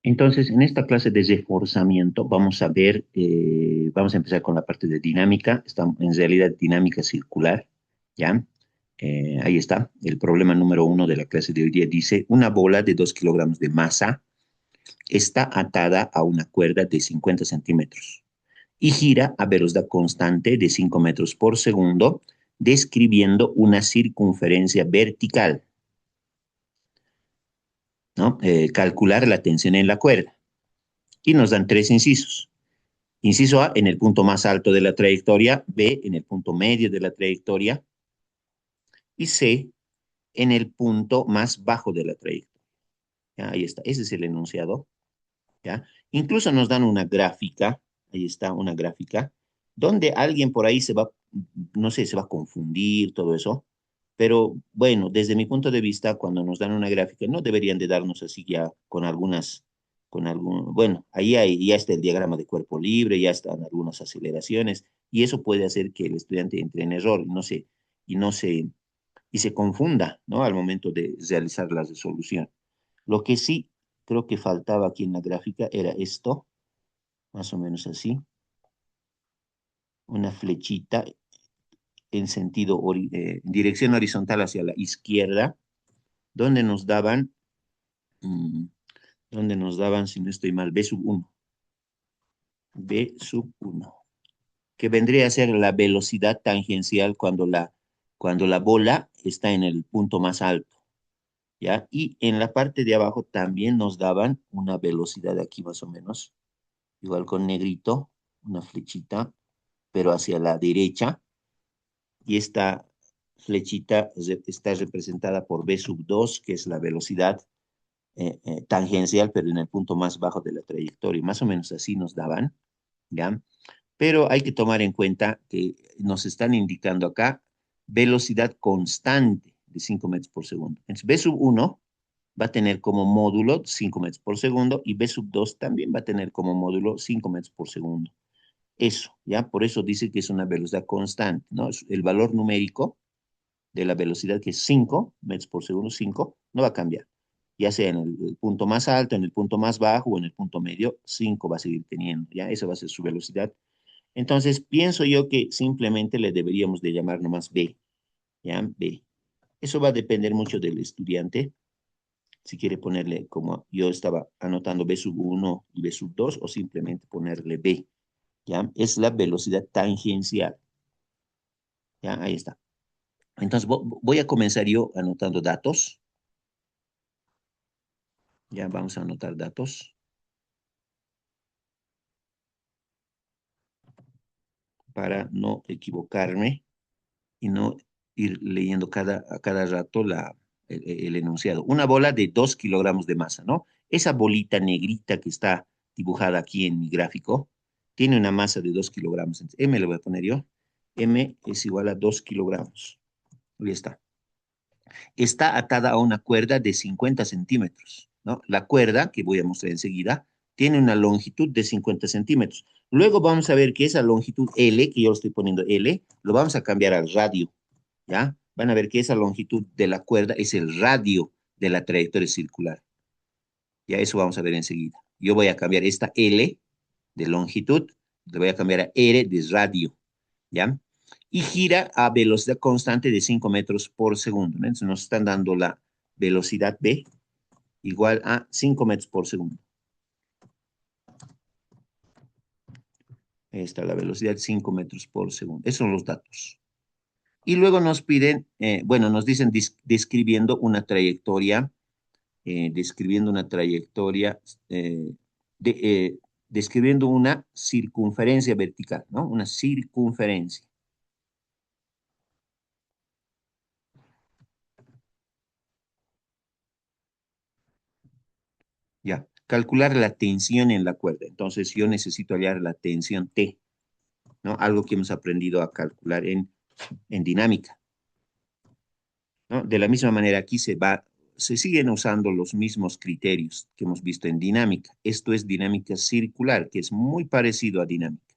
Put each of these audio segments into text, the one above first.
Entonces, en esta clase de reforzamiento vamos a ver, vamos a empezar con la parte de dinámica, está en realidad dinámica circular, ¿ya? Ahí está, el problema número uno de la clase de hoy día dice, una bola de 2 kilogramos de masa está atada a una cuerda de 50 centímetros y gira a velocidad constante de 5 metros por segundo, describiendo una circunferencia vertical, ¿no? Calcular la tensión en la cuerda. Y nos dan tres incisos. Inciso A, en el punto más alto de la trayectoria, B, en el punto medio de la trayectoria, y C, en el punto más bajo de la trayectoria. ¿Ya? Ahí está, ese es el enunciado. ¿Ya? Incluso nos dan una gráfica, ahí está una gráfica, donde alguien por ahí se va, no sé, se va a confundir, todo eso. Pero bueno, desde mi punto de vista, cuando nos dan una gráfica, no deberían de darnos así ya con algunas, con algún, bueno, ya está el diagrama de cuerpo libre, ya están algunas aceleraciones, y eso puede hacer que el estudiante entre en error y no se, y se confunda, ¿no? Al momento de realizar la resolución. Lo que sí creo que faltaba aquí en la gráfica era esto, más o menos así, una flechita en sentido, dirección horizontal hacia la izquierda, donde nos daban, mm, donde nos daban, si no estoy mal, B sub uno, B sub uno, que vendría a ser la velocidad tangencial cuando la bola está en el punto más alto, ¿ya? Y en la parte de abajo también nos daban una velocidad aquí más o menos, igual con negrito, una flechita, pero hacia la derecha, y esta flechita está representada por B sub 2, que es la velocidad tangencial, pero en el punto más bajo de la trayectoria. Más o menos así nos daban, ¿ya? Pero hay que tomar en cuenta que nos están indicando acá velocidad constante de 5 metros por segundo. Entonces, B sub 1 va a tener como módulo 5 metros por segundo y B sub 2 también va a tener como módulo 5 metros por segundo. Eso, ¿ya? Por eso dice que es una velocidad constante, ¿no? El valor numérico de la velocidad, que es 5 metros por segundo, 5 no va a cambiar. Ya sea en el punto más alto, en el punto más bajo o en el punto medio, 5 va a seguir teniendo, ¿ya? Esa va a ser su velocidad. Entonces, pienso yo que simplemente le deberíamos de llamar nomás B, ¿ya? B. Eso va a depender mucho del estudiante, si quiere ponerle como yo estaba anotando B sub uno y B sub 2 o simplemente ponerle B, ¿ya? Es la velocidad tangencial, ¿ya? Ahí está. Entonces, voy a comenzar yo anotando datos. Ya vamos a anotar datos para no equivocarme y no ir leyendo a cada rato el enunciado. Una bola de 2 kilogramos de masa, ¿no? Esa bolita negrita que está dibujada aquí en mi gráfico tiene una masa de 2 kilogramos. Entonces, M le voy a poner yo. M es igual a 2 kilogramos. Ya está. Está atada a una cuerda de 50 centímetros, ¿no? La cuerda, que voy a mostrar enseguida, tiene una longitud de 50 centímetros. Luego vamos a ver que esa longitud L, que yo lo estoy poniendo L, lo vamos a cambiar al radio, ¿ya? Van a ver que esa longitud de la cuerda es el radio de la trayectoria circular. Ya eso vamos a ver enseguida. Yo voy a cambiar esta L de longitud, le voy a cambiar a R de radio, ¿ya? Y gira a velocidad constante de 5 metros por segundo, ¿no? Entonces nos están dando la velocidad B igual a 5 metros por segundo. Ahí está la velocidad 5 metros por segundo. Esos son los datos. Y luego nos piden, bueno, nos dicen describiendo una trayectoria, describiendo una trayectoria, de, describiendo una circunferencia vertical, ¿no? Una circunferencia. Ya, calcular la tensión en la cuerda. Entonces yo necesito hallar la tensión T, ¿no? Algo que hemos aprendido a calcular en dinámica, ¿no? De la misma manera aquí se siguen usando los mismos criterios que hemos visto en dinámica. Esto es dinámica circular, que es muy parecido a dinámica,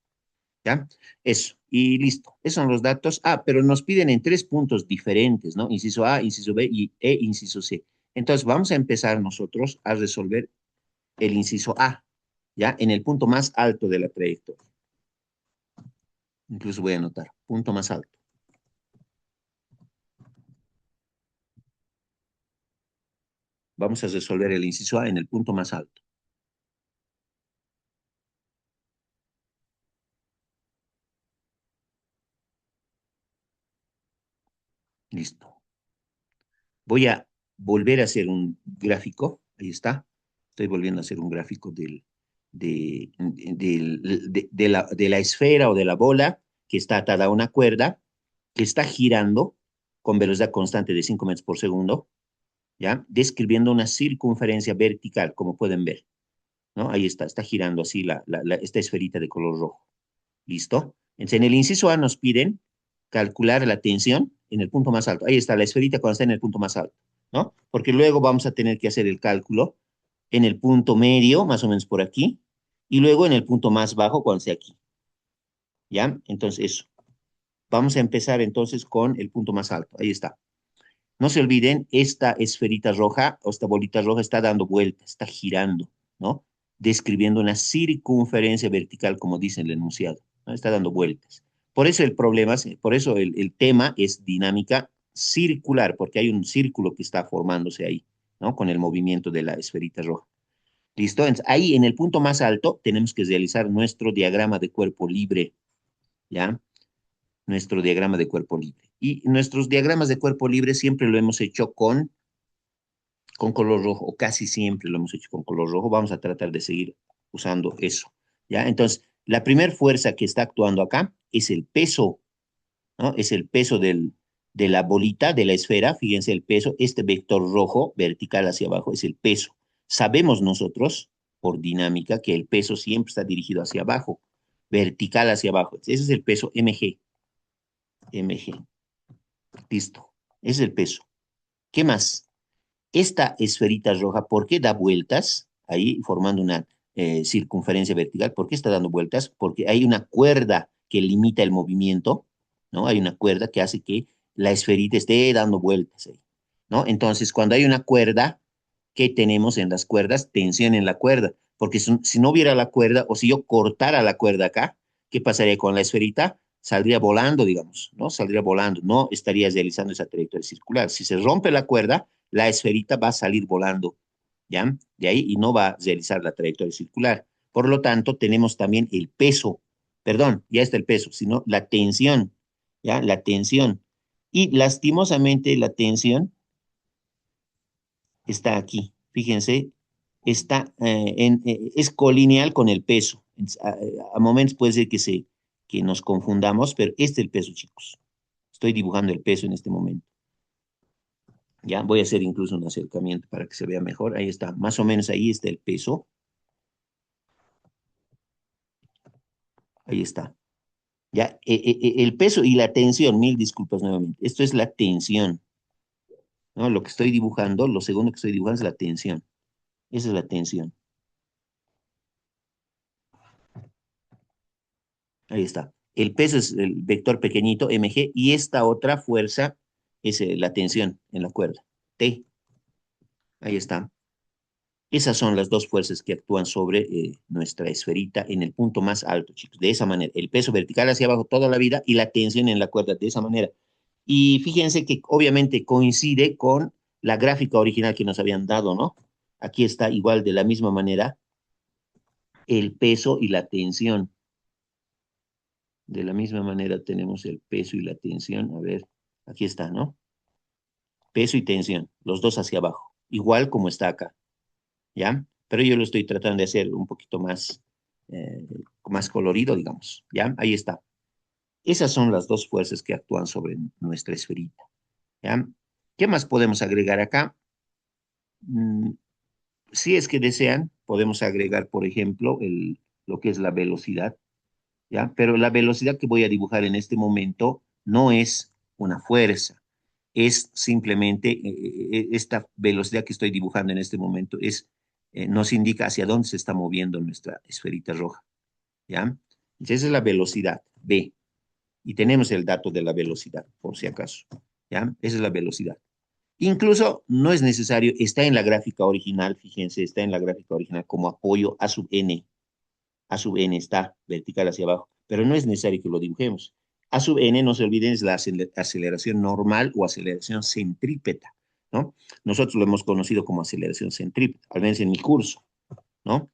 ¿ya? Eso, y listo. Esos son los datos. Ah, pero nos piden en tres puntos diferentes, ¿no? Inciso A, inciso B y inciso C. Entonces vamos a empezar nosotros a resolver el inciso A, ¿ya? En el punto más alto de la trayectoria. Incluso voy a anotar, punto más alto. Vamos a resolver el inciso A en el punto más alto. Listo. Voy a volver a hacer un gráfico. Ahí está. Estoy volviendo a hacer un gráfico de la esfera o de la bola que está atada a una cuerda, que está girando con velocidad constante de 5 metros por segundo, ¿ya? Describiendo una circunferencia vertical, como pueden ver, ¿no? Ahí está girando así esta esferita de color rojo. ¿Listo? Entonces, en el inciso A nos piden calcular la tensión en el punto más alto. Ahí está la esferita cuando está en el punto más alto, ¿no? Porque luego vamos a tener que hacer el cálculo en el punto medio, más o menos por aquí, y luego en el punto más bajo cuando esté aquí, ¿ya? Entonces, eso. Vamos a empezar entonces con el punto más alto. Ahí está. No se olviden, esta esferita roja o esta bolita roja está dando vueltas, está girando, ¿no? Describiendo una circunferencia vertical, como dice el enunciado, ¿no? Está dando vueltas. Por eso el problema, por eso el tema es dinámica circular, porque hay un círculo que está formándose ahí, ¿no? Con el movimiento de la esferita roja. ¿Listo? Entonces, ahí en el punto más alto tenemos que realizar nuestro diagrama de cuerpo libre, ¿ya? Nuestro diagrama de cuerpo libre. Y nuestros diagramas de cuerpo libre siempre lo hemos hecho con color rojo, o casi siempre lo hemos hecho con color rojo. Vamos a tratar de seguir usando eso, ¿ya? Entonces, la primera fuerza que está actuando acá es el peso, ¿no? Es el peso de la bolita, de la esfera. Fíjense el peso, este vector rojo vertical hacia abajo es el peso. Sabemos nosotros, por dinámica, que el peso siempre está dirigido hacia abajo, vertical hacia abajo. Ese es el peso mg, mg. Listo. Ese es el peso. ¿Qué más? Esta esferita roja, ¿por qué da vueltas? Ahí formando una circunferencia vertical. ¿Por qué está dando vueltas? Porque hay una cuerda que limita el movimiento, ¿no? Hay una cuerda que hace que la esferita esté dando vueltas ahí, ¿no? Entonces, cuando hay una cuerda, ¿qué tenemos en las cuerdas? Tensión en la cuerda. Porque si no hubiera la cuerda, o si yo cortara la cuerda acá, ¿qué pasaría con la esferita? Saldría volando, digamos, ¿no? Saldría volando, no estaría realizando esa trayectoria circular. Si se rompe la cuerda, la esferita va a salir volando, ¿ya? De ahí y no va a realizar la trayectoria circular. Por lo tanto, tenemos también el peso, perdón, ya está el peso, sino la tensión, ¿ya? La tensión. Y lastimosamente la tensión está aquí, fíjense, es colineal con el peso. A momentos puede ser que nos confundamos, pero este es el peso, chicos. Estoy dibujando el peso en este momento. Ya voy a hacer incluso un acercamiento para que se vea mejor. Ahí está, más o menos ahí está el peso. Ahí está. Ya, el peso y la tensión, mil disculpas nuevamente. Esto es la tensión, ¿no? Lo que estoy dibujando, lo segundo que estoy dibujando es la tensión. Esa es la tensión. Ahí está. El peso es el vector pequeñito, mg, y esta otra fuerza es la tensión en la cuerda, T. Ahí está. Esas son las dos fuerzas que actúan sobre nuestra esferita en el punto más alto, chicos. De esa manera, el peso vertical hacia abajo toda la vida y la tensión en la cuerda de esa manera. Y fíjense que obviamente coincide con la gráfica original que nos habían dado, ¿no? Aquí está igual de la misma manera el peso y la tensión. De la misma manera tenemos el peso y la tensión. A ver, aquí está, ¿no? Peso y tensión, los dos hacia abajo, igual como está acá. ¿Ya? Pero yo lo estoy tratando de hacer un poquito eh, más colorido, digamos, ¿ya? Ahí está. Esas son las dos fuerzas que actúan sobre nuestra esferita, ¿ya? ¿Qué más podemos agregar acá? Mm, si es que desean, podemos agregar, por ejemplo, lo que es la velocidad, ¿ya? Pero la velocidad que voy a dibujar en este momento no es una fuerza, es simplemente esta velocidad que estoy dibujando en este momento nos indica hacia dónde se está moviendo nuestra esferita roja, ¿ya? Entonces esa es la velocidad, v, y tenemos el dato de la velocidad, por si acaso, ¿ya? Esa es la velocidad. Incluso no es necesario, está en la gráfica original, fíjense, está en la gráfica original como apoyo a sub n. A sub n está vertical hacia abajo, pero no es necesario que lo dibujemos. A sub n, no se olviden, es la aceleración normal o aceleración centrípeta, ¿no? Nosotros lo hemos conocido como aceleración centrípeta, al menos en mi curso, ¿no?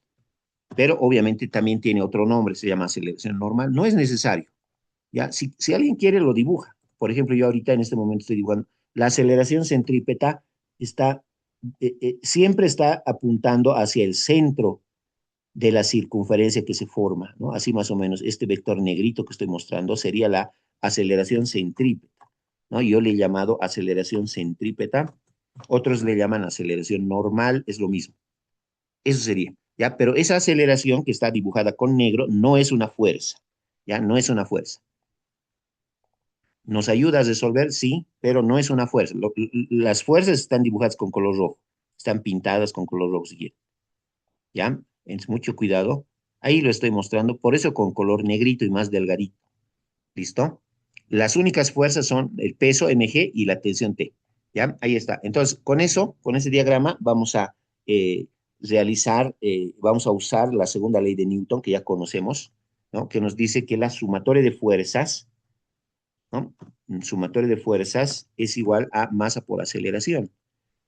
Pero obviamente también tiene otro nombre, se llama aceleración normal. No es necesario, ¿ya? Si alguien quiere, lo dibuja. Por ejemplo, yo ahorita en este momento estoy dibujando. La aceleración centrípeta está, siempre está apuntando hacia el centro de la circunferencia que se forma, ¿no? Así más o menos, este vector negrito que estoy mostrando sería la aceleración centrípeta, ¿no? Yo le he llamado aceleración centrípeta, otros le llaman aceleración normal, es lo mismo. Eso sería, ¿ya? Pero esa aceleración que está dibujada con negro no es una fuerza, ¿ya? No es una fuerza. ¿Nos ayuda a resolver? Sí, pero no es una fuerza. Las fuerzas están dibujadas con color rojo, están pintadas con color rojo, si quieren, ¿ya? Es mucho cuidado. Ahí lo estoy mostrando, por eso con color negrito y más delgadito. ¿Listo? Las únicas fuerzas son el peso mg y la tensión T. ¿Ya? Ahí está. Entonces, con eso, con ese diagrama, vamos a realizar, vamos a usar la segunda ley de Newton que ya conocemos, ¿no? Que nos dice que la sumatoria de fuerzas, ¿no? Sumatoria de fuerzas es igual a masa por aceleración,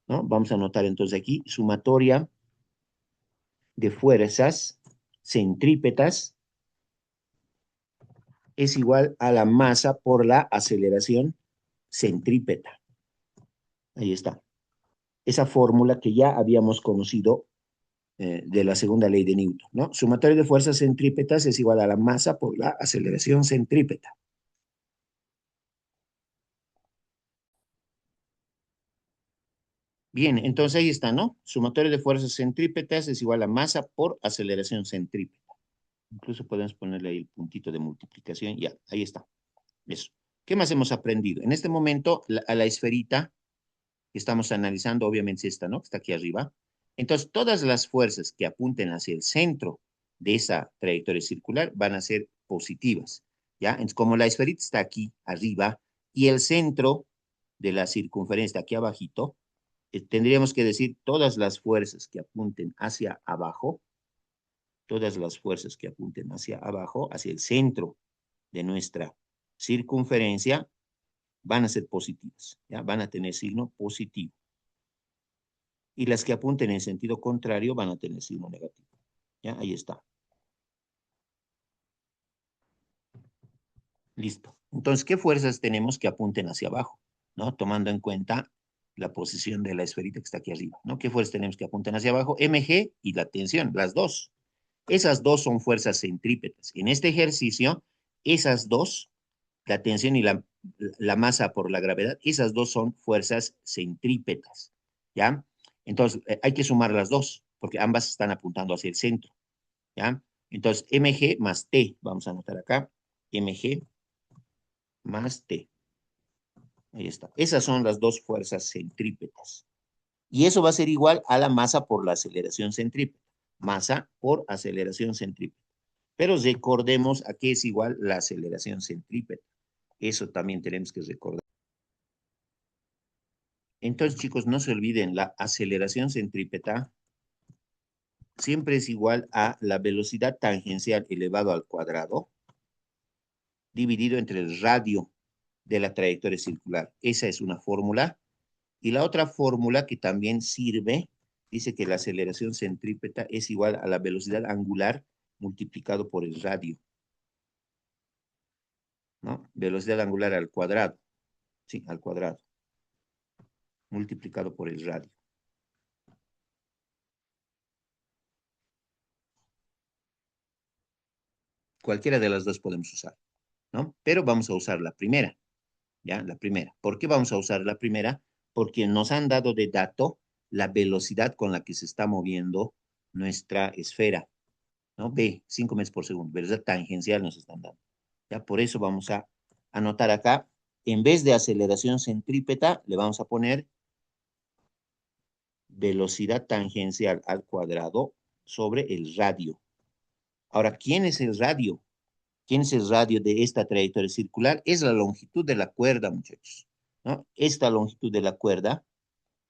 ¿no? Vamos a anotar entonces aquí, sumatoria de fuerzas centrípetas es igual a la masa por la aceleración centrípeta. Ahí está. Esa fórmula que ya habíamos conocido de la segunda ley de Newton, ¿no? Sumatorio de fuerzas centrípetas es igual a la masa por la aceleración centrípeta. Bien, entonces ahí está, ¿no? Sumatorio de fuerzas centrípetas es igual a masa por aceleración centrípeta. Incluso podemos ponerle ahí el puntito de multiplicación. Ya, ahí está. Eso. ¿Qué más hemos aprendido? En este momento, a la esferita que estamos analizando, obviamente esta, ¿no? Que está aquí arriba. Entonces, todas las fuerzas que apunten hacia el centro de esa trayectoria circular van a ser positivas, ¿ya? Entonces, como la esferita está aquí arriba y el centro de la circunferencia está aquí abajito, tendríamos que decir todas las fuerzas que apunten hacia abajo, todas las fuerzas que apunten hacia abajo, hacia el centro de nuestra circunferencia, van a ser positivas, ¿ya? Van a tener signo positivo. Y las que apunten en sentido contrario van a tener signo negativo. ¿Ya? Ahí está. Listo. Entonces, ¿qué fuerzas tenemos que apunten hacia abajo? ¿No? Tomando en cuenta la posición de la esferita que está aquí arriba, ¿no? ¿Qué fuerzas tenemos que apunten hacia abajo? Mg y la tensión, las dos. Esas dos son fuerzas centrípetas. En este ejercicio, esas dos, la tensión y la masa por la gravedad, esas dos son fuerzas centrípetas, ¿ya? Entonces, hay que sumar las dos, porque ambas están apuntando hacia el centro, ¿ya? Entonces, mg más t, vamos a anotar acá, mg más t. Ahí está. Esas son las dos fuerzas centrípetas. Y eso va a ser igual a la masa por la aceleración centrípeta. Masa por aceleración centrípeta. Pero recordemos a qué es igual la aceleración centrípeta. Eso también tenemos que recordar. Entonces, chicos, no se olviden, la aceleración centrípeta siempre es igual a la velocidad tangencial elevado al cuadrado dividido entre el radio de la trayectoria circular. Esa es una fórmula. Y la otra fórmula que también sirve, dice que la aceleración centrípeta es igual a la velocidad angular multiplicado por el radio, ¿no? Velocidad angular al cuadrado, sí, al cuadrado, multiplicado por el radio. Cualquiera de las dos podemos usar, ¿no? Pero vamos a usar la primera, ¿ya? La primera. ¿Por qué vamos a usar la primera? Porque nos han dado de dato la velocidad con la que se está moviendo nuestra esfera, ¿no? B, 5 metros por segundo, velocidad tangencial nos están dando. Ya por eso vamos a anotar acá, en vez de aceleración centrípeta, le vamos a poner velocidad tangencial al cuadrado sobre el radio. Ahora, ¿quién es el radio? ¿Quién es el radio de esta trayectoria circular? Es la longitud de la cuerda, muchachos, ¿no? Esta longitud de la cuerda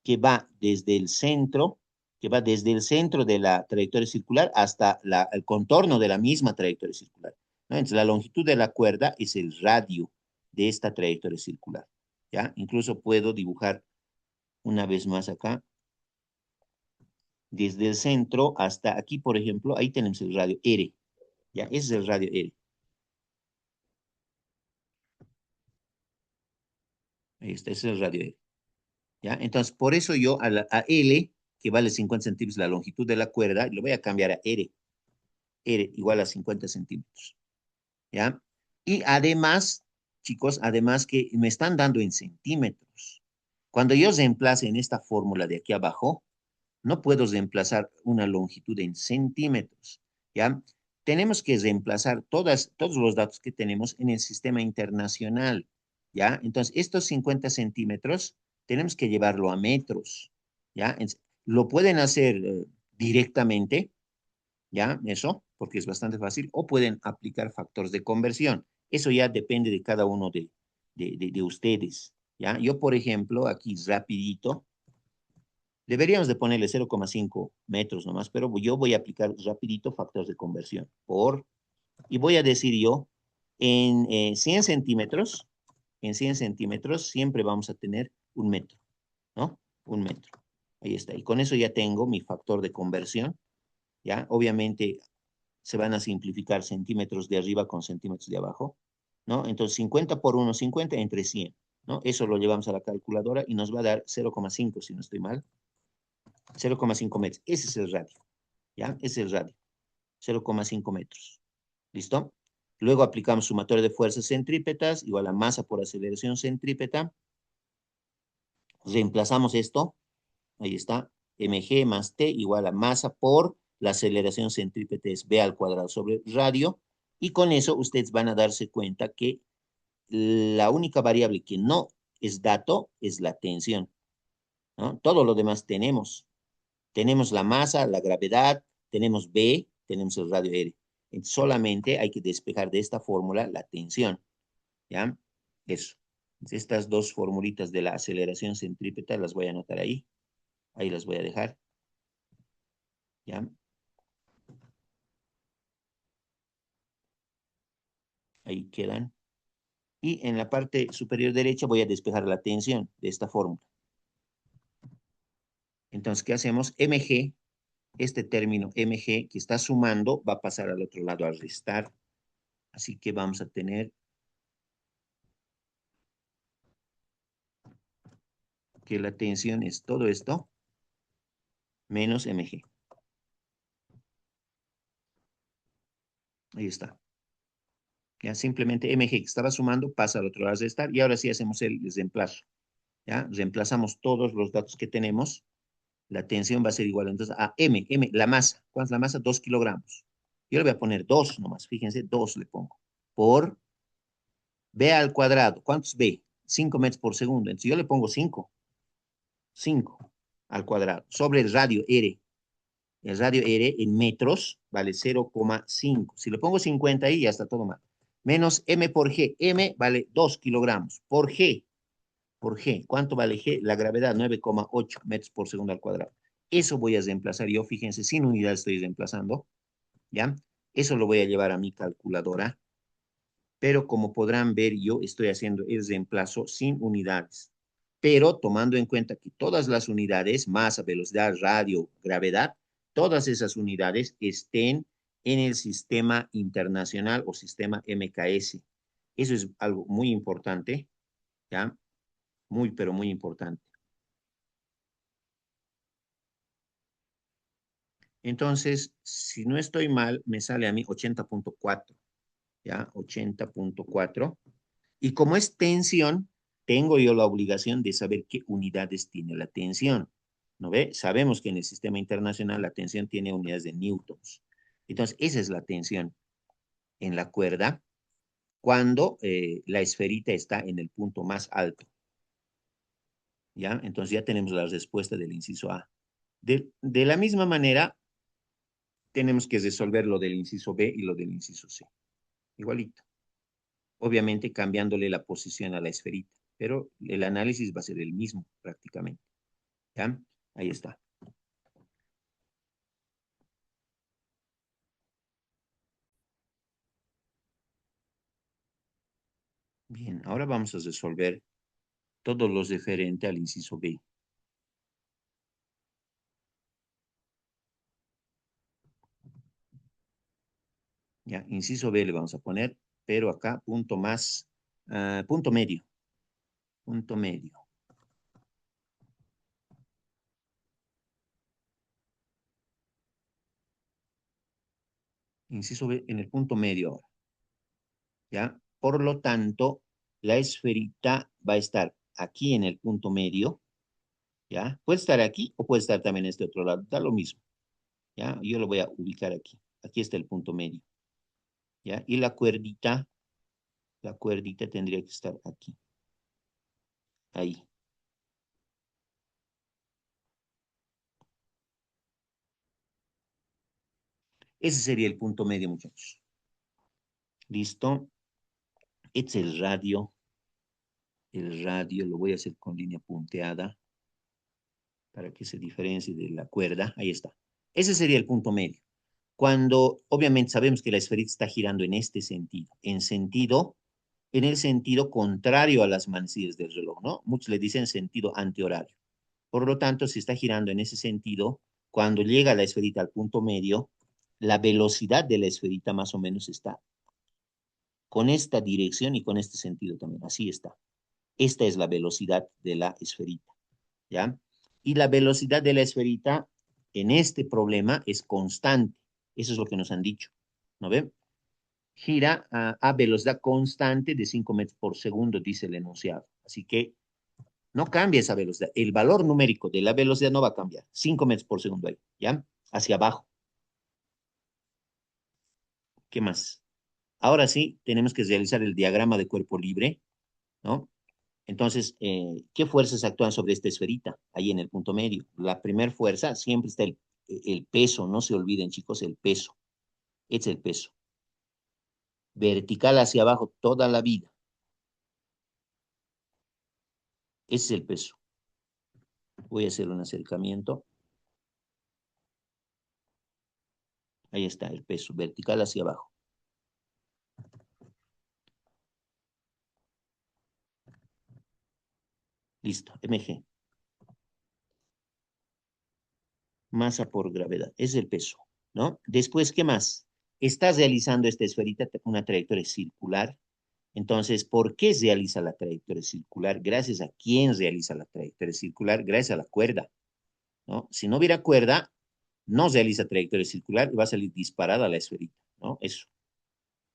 que va desde el centro, que va desde el centro de la trayectoria circular hasta el contorno de la misma trayectoria circular, ¿no? Entonces, la longitud de la cuerda es el radio de esta trayectoria circular, ¿ya? Incluso puedo dibujar una vez más acá, desde el centro hasta aquí, por ejemplo, ahí tenemos el radio R, ¿ya? Ese es el radio R. Ahí está, ese es el radio R, ¿ya? Entonces, por eso yo a L, que vale 50 centímetros la longitud de la cuerda, lo voy a cambiar a R, R igual a 50 centímetros, ¿ya? Y además, chicos, además que me están dando en centímetros. Cuando yo reemplace en esta fórmula de aquí abajo, no puedo reemplazar una longitud en centímetros, ¿ya? Tenemos que reemplazar todos los datos que tenemos en el sistema internacional, ¿ya? Entonces, estos 50 centímetros tenemos que llevarlo a metros, ¿ya? Lo pueden hacer directamente, ¿ya? Eso, porque es bastante fácil, o pueden aplicar factores de conversión. Eso ya depende de cada uno de ustedes, ¿ya? Yo, por ejemplo, aquí rapidito, deberíamos de ponerle 0,5 metros nomás, pero yo voy a aplicar rapidito factores de conversión y voy a decir yo, en 100 centímetros, en 100 centímetros siempre vamos a tener un metro, ¿no? Un metro. Ahí está. Y con eso ya tengo mi factor de conversión, ¿ya? Obviamente se van a simplificar centímetros de arriba con centímetros de abajo, ¿no? Entonces 50 por 1, 50 entre 100, ¿no? Eso lo llevamos a la calculadora y nos va a dar 0,5, si no estoy mal, 0,5 metros. Ese es el radio, ¿ya? Ese es el radio, 0,5 metros. ¿Listo? Luego aplicamos sumatoria de fuerzas centrípetas igual a masa por aceleración centrípeta. Reemplazamos esto, ahí está, mg más t igual a masa por la aceleración centrípeta es b al cuadrado sobre radio. Y con eso ustedes van a darse cuenta que la única variable que no es dato es la tensión, ¿no? Todo lo demás tenemos. Tenemos la masa, la gravedad, tenemos B, tenemos el radio R. Entonces, solamente hay que despejar de esta fórmula la tensión, ¿ya? Eso. Entonces, estas dos formulitas de la aceleración centrípeta las voy a anotar ahí. Ahí las voy a dejar, ¿ya? Ahí quedan. Y en la parte superior derecha voy a despejar la tensión de esta fórmula. Entonces, ¿qué hacemos? mg, este término mg que está sumando va a pasar al otro lado a restar. Así que vamos a tener que la tensión es todo esto menos mg. Ahí está. Ya simplemente mg que estaba sumando pasa al otro lado de restar y ahora sí hacemos el reemplazo. Ya reemplazamos todos los datos que tenemos. La tensión va a ser igual entonces a m, la masa. ¿Cuánto es la masa? 2 kilogramos. Yo le voy a poner 2 nomás, fíjense, 2 le pongo. Por b al cuadrado. ¿Cuánto es b? 5 metros por segundo. Entonces yo le pongo 5. 5 al cuadrado. Sobre el radio R. El radio R en metros vale 0,5. Si le pongo 50 ahí, ya está todo mal. Menos M por G. M vale 2 kilogramos. Por G. Por G. ¿Cuánto vale G? La gravedad, 9,8 metros por segundo al cuadrado. Eso voy a reemplazar yo. Fíjense, sin unidad estoy reemplazando. ¿Ya? Eso lo voy a llevar a mi calculadora. Pero como podrán ver, yo estoy haciendo el reemplazo sin unidades. Pero tomando en cuenta que todas las unidades, masa, velocidad, radio, gravedad, todas esas unidades estén en el sistema internacional o sistema MKS. Eso es algo muy importante, ¿ya? Muy, pero muy importante. Entonces, si no estoy mal, me sale a mí 80,4, ¿ya? 80,4. Y como es tensión, tengo yo la obligación de saber qué unidades tiene la tensión. ¿No ve? Sabemos que en el sistema internacional la tensión tiene unidades de newtons. Entonces, esa es la tensión en la cuerda cuando la esferita está en el punto más alto. ¿Ya? Entonces ya tenemos la respuesta del inciso A. De la misma manera, tenemos que resolver lo del inciso B y lo del inciso C. Igualito. Obviamente cambiándole la posición a la esferita, pero el análisis va a ser el mismo prácticamente. ¿Ya? Ahí está. Bien, ahora vamos a resolver todos los referente al inciso B. Ya, inciso B le vamos a poner, pero acá punto más, punto medio, punto medio. Inciso B en el punto medio ahora, ¿ya? Por lo tanto, la esferita va a estar aquí en el punto medio, ¿ya? Puede estar aquí o puede estar también en este otro lado, da lo mismo, ¿ya? Yo lo voy a ubicar aquí. Aquí está el punto medio, ¿ya? Y la cuerdita tendría que estar aquí, ahí. Ese sería el punto medio, muchachos. ¿Listo? Este es el radio lo voy a hacer con línea punteada para que se diferencie de la cuerda. Ahí está. Ese sería el punto medio. Cuando obviamente sabemos que la esferita está girando en este sentido, en el sentido contrario a las manecillas del reloj, ¿no? Muchos le dicen sentido antihorario. Por lo tanto, si está girando en ese sentido, cuando llega la esferita al punto medio, la velocidad de la esferita más o menos está con esta dirección y con este sentido también. Así está. Esta es la velocidad de la esferita, ¿ya? Y la velocidad de la esferita en este problema es constante. Eso es lo que nos han dicho, ¿no ven? Gira a velocidad constante de 5 metros por segundo, dice el enunciado. Así que no cambia esa velocidad. El valor numérico de la velocidad no va a cambiar. 5 metros por segundo ahí, ¿ya? Hacia abajo. ¿Qué más? Ahora sí, tenemos que realizar el diagrama de cuerpo libre, ¿no? Entonces, ¿qué fuerzas actúan sobre esta esferita? Ahí en el punto medio. La primera fuerza siempre está el peso, no se olviden, chicos, el peso. Este es el peso. Vertical hacia abajo toda la vida. Ese es el peso. Voy a hacer un acercamiento. Ahí está el peso, vertical hacia abajo. Listo, mg. Masa por gravedad. Es el peso, ¿no? Después, ¿qué más? Estás realizando esta esferita una trayectoria circular. Entonces, ¿por qué realiza la trayectoria circular? Gracias a quién realiza la trayectoria circular, gracias a la cuerda, ¿no? Si no hubiera cuerda, no realiza trayectoria circular y va a salir disparada la esferita, ¿no? Eso.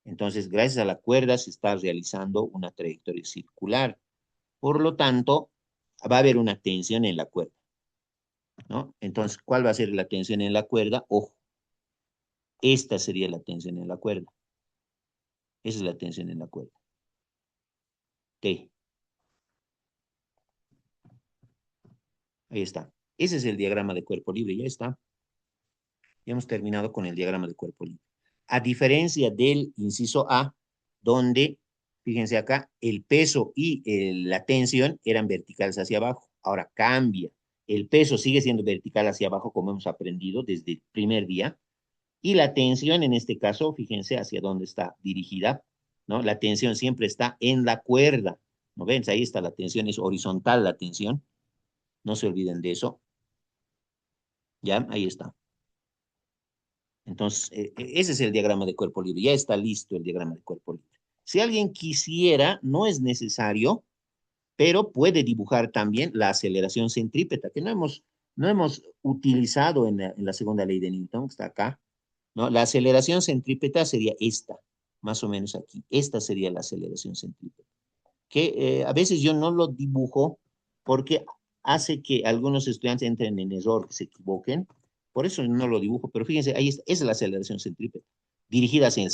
Entonces, gracias a la cuerda se está realizando una trayectoria circular. Por lo tanto, va a haber una tensión en la cuerda, ¿no? Entonces, ¿cuál va a ser la tensión en la cuerda? Ojo, esta sería la tensión en la cuerda. Esa es la tensión en la cuerda. T. Ahí está. Ese es el diagrama de cuerpo libre. Ya está. Ya hemos terminado con el diagrama de cuerpo libre. A diferencia del inciso A, donde, fíjense acá, el peso y la tensión eran verticales hacia abajo. Ahora cambia. El peso sigue siendo vertical hacia abajo, como hemos aprendido desde el primer día, y la tensión, en este caso, fíjense hacia dónde está dirigida, ¿no? La tensión siempre está en la cuerda, ¿no ven? Ahí está la tensión, es horizontal la tensión, no se olviden de eso, ¿ya? Ahí está. Entonces, ese es el diagrama de cuerpo libre, ya está listo el diagrama de cuerpo libre. Si alguien quisiera, no es necesario, pero puede dibujar también la aceleración centrípeta, que no hemos utilizado en la segunda ley de Newton, que está acá, ¿no? La aceleración centrípeta sería esta, más o menos aquí. Esta sería la aceleración centrípeta. Que a veces yo no lo dibujo porque hace que algunos estudiantes entren en error, que se equivoquen. Por eso no lo dibujo, pero fíjense, ahí está, esa es la aceleración centrípeta, dirigida hacia el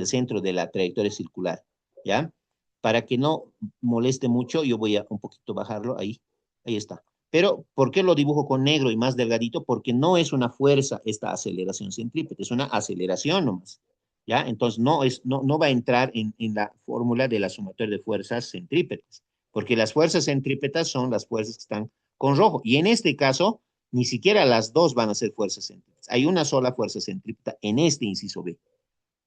centro de la trayectoria circular, ¿ya? Para que no moleste mucho, yo voy a un poquito bajarlo, ahí está. Pero, ¿por qué lo dibujo con negro y más delgadito? Porque no es una fuerza esta aceleración centrípeta, es una aceleración nomás. ¿Ya? Entonces no va a entrar en la fórmula de la sumatoria de fuerzas centrípetas, porque las fuerzas centrípetas son las fuerzas que están con rojo. Y en este caso, ni siquiera las dos van a ser fuerzas centrípetas. Hay una sola fuerza centrípeta en este inciso B,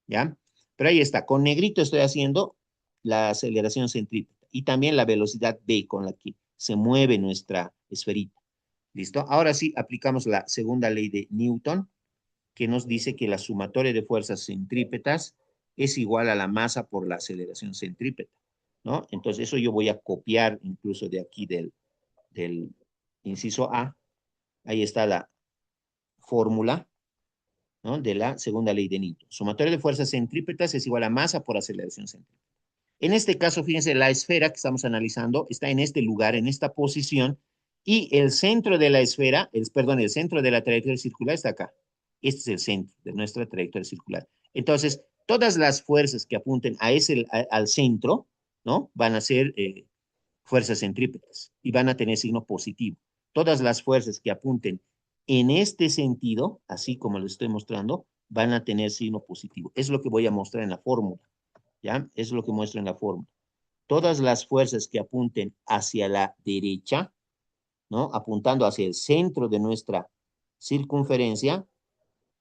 ¿ya? Pero ahí está, con negrito estoy haciendo la aceleración centrípeta y también la velocidad B con la que se mueve nuestra esferita. ¿Listo? Ahora sí, aplicamos la segunda ley de Newton, que nos dice que la sumatoria de fuerzas centrípetas es igual a la masa por la aceleración centrípeta, ¿no? Entonces, eso yo voy a copiar incluso de aquí del inciso A. Ahí está la fórmula, ¿no? De la segunda ley de Newton. Sumatoria de fuerzas centrípetas es igual a masa por aceleración centrípeta. En este caso, fíjense, la esfera que estamos analizando está en este lugar, en esta posición, y el centro de la esfera, perdón, el centro de la trayectoria circular está acá. Este es el centro de nuestra trayectoria circular. Entonces, todas las fuerzas que apunten al centro, ¿no? Van a ser fuerzas centrípetas y van a tener signo positivo. Todas las fuerzas que apunten en este sentido, así como lo estoy mostrando, van a tener signo positivo. Es lo que voy a mostrar en la fórmula, ¿ya? Es lo que muestro en la fórmula. Todas las fuerzas que apunten hacia la derecha, ¿no? Apuntando hacia el centro de nuestra circunferencia,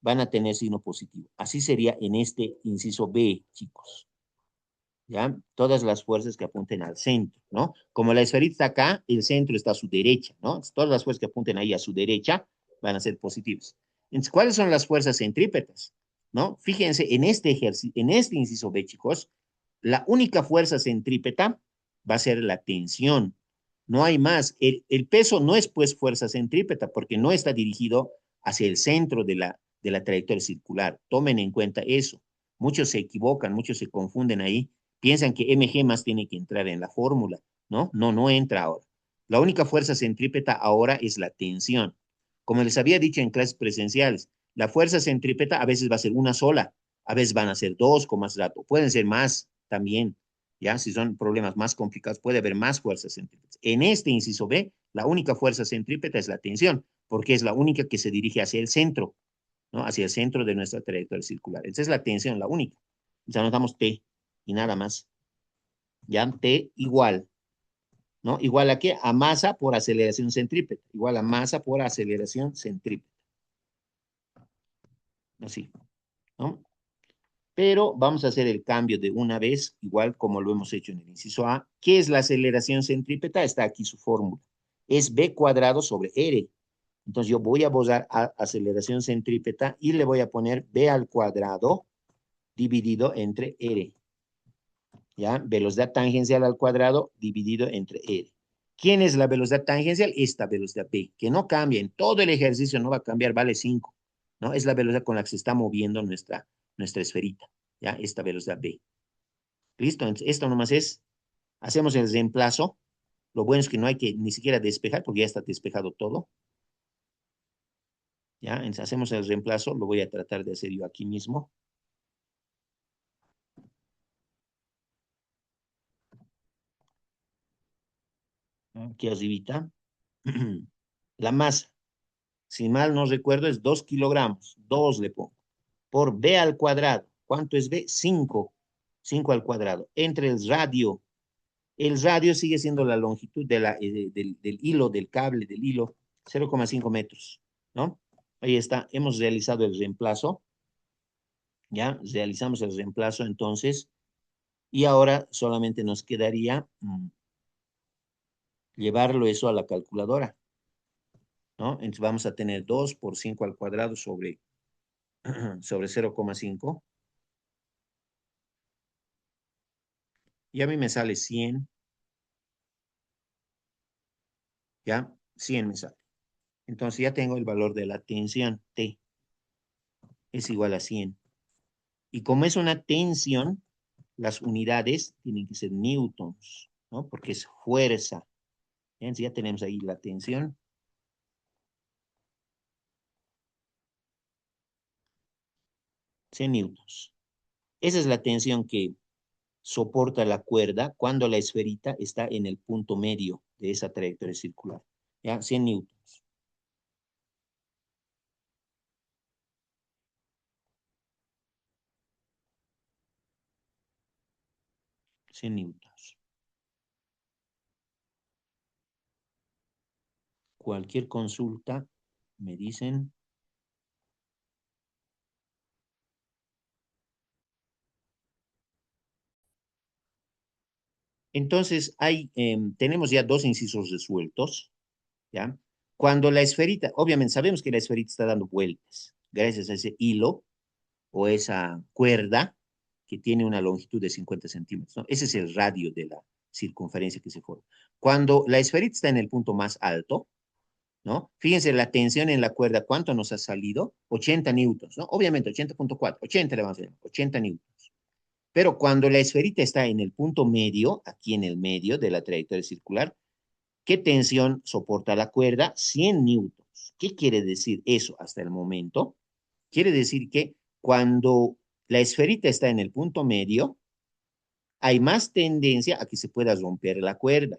van a tener signo positivo. Así sería en este inciso B, chicos. ¿Ya? Todas las fuerzas que apunten al centro, ¿no? Como la esferita está acá, el centro está a su derecha, ¿no? Entonces, todas las fuerzas que apunten ahí a su derecha van a ser positivas. Entonces, ¿cuáles son las fuerzas centrípetas? ¿No? Fíjense, en este ejercicio, en este inciso B, chicos, la única fuerza centrípeta va a ser la tensión. No hay más. El peso no es pues fuerza centrípeta porque no está dirigido hacia el centro de la trayectoria circular. Tomen en cuenta eso. Muchos se equivocan, muchos se confunden ahí, piensan que mg más tiene que entrar en la fórmula, ¿no? No, no entra ahora. La única fuerza centrípeta ahora es la tensión. Como les había dicho en clases presenciales, la fuerza centrípeta a veces va a ser una sola, a veces van a ser dos con más rato, pueden ser más también, ¿ya? Si son problemas más complicados, puede haber más fuerzas centrípetas. En este inciso B, la única fuerza centrípeta es la tensión, porque es la única que se dirige hacia el centro, ¿no? Hacia el centro de nuestra trayectoria circular. Esa es la tensión, la única. Entonces anotamos T y nada más. ¿Ya? T igual, ¿no? ¿Igual a qué? A masa por aceleración centrípeta. Igual a masa por aceleración centrípeta. Así, ¿no? Pero vamos a hacer el cambio de una vez, igual como lo hemos hecho en el inciso A. ¿Qué es la aceleración centrípeta? Está aquí su fórmula. Es B cuadrado sobre R. Entonces yo voy a borrar aceleración centrípeta y le voy a poner B al cuadrado dividido entre R. ¿Ya? Velocidad tangencial al cuadrado dividido entre R. ¿Quién es la velocidad tangencial? Esta velocidad B, que no cambia, en todo el ejercicio no va a cambiar, vale 5, ¿no? Es la velocidad con la que se está moviendo nuestra esferita, ¿ya? Esta velocidad B. ¿Listo? Entonces, esto nomás es, hacemos el reemplazo. Lo bueno es que no hay que ni siquiera despejar, porque ya está despejado todo, ¿ya? Entonces, hacemos el reemplazo, lo voy a tratar de hacer yo aquí mismo. Aquí arribita. La masa, si mal no recuerdo, es 2 kilogramos. 2 le pongo. Por B al cuadrado. ¿Cuánto es B? 5. 5 al cuadrado. Entre el radio. El radio sigue siendo la longitud del hilo, del cable, del hilo, 0,5 metros, ¿no? Ahí está. Hemos realizado el reemplazo. Ya, realizamos el reemplazo entonces. Y ahora solamente nos quedaría llevarlo eso a la calculadora, ¿no? Entonces vamos a tener 2 por 5 al cuadrado sobre 0,5. Y a mí me sale 100, ¿ya? 100 me sale. Entonces ya tengo el valor de la tensión, T, es igual a 100. Y como es una tensión, las unidades tienen que ser newtons, ¿no? Porque es fuerza. Entonces ya tenemos ahí la tensión, 100 newtons. Esa es la tensión que soporta la cuerda cuando la esferita está en el punto medio de esa trayectoria circular. ¿Ya? 100 newtons. 100 newtons. Cualquier consulta, me dicen. Entonces, tenemos ya dos incisos resueltos, ¿ya? Cuando la esferita, obviamente sabemos que la esferita está dando vueltas, gracias a ese hilo o esa cuerda que tiene una longitud de 50 centímetros, ¿no? Ese es el radio de la circunferencia que se forma. Cuando la esferita está en el punto más alto, ¿no? Fíjense la tensión en la cuerda, ¿cuánto nos ha salido? 80 newtons, ¿no? Obviamente 80.4, 80 le vamos a llamar, 80 newtons. Pero cuando la esferita está en el punto medio, aquí en el medio de la trayectoria circular, ¿qué tensión soporta la cuerda? 100 newtons. ¿Qué quiere decir eso hasta el momento? Quiere decir que cuando la esferita está en el punto medio, hay más tendencia a que se pueda romper la cuerda,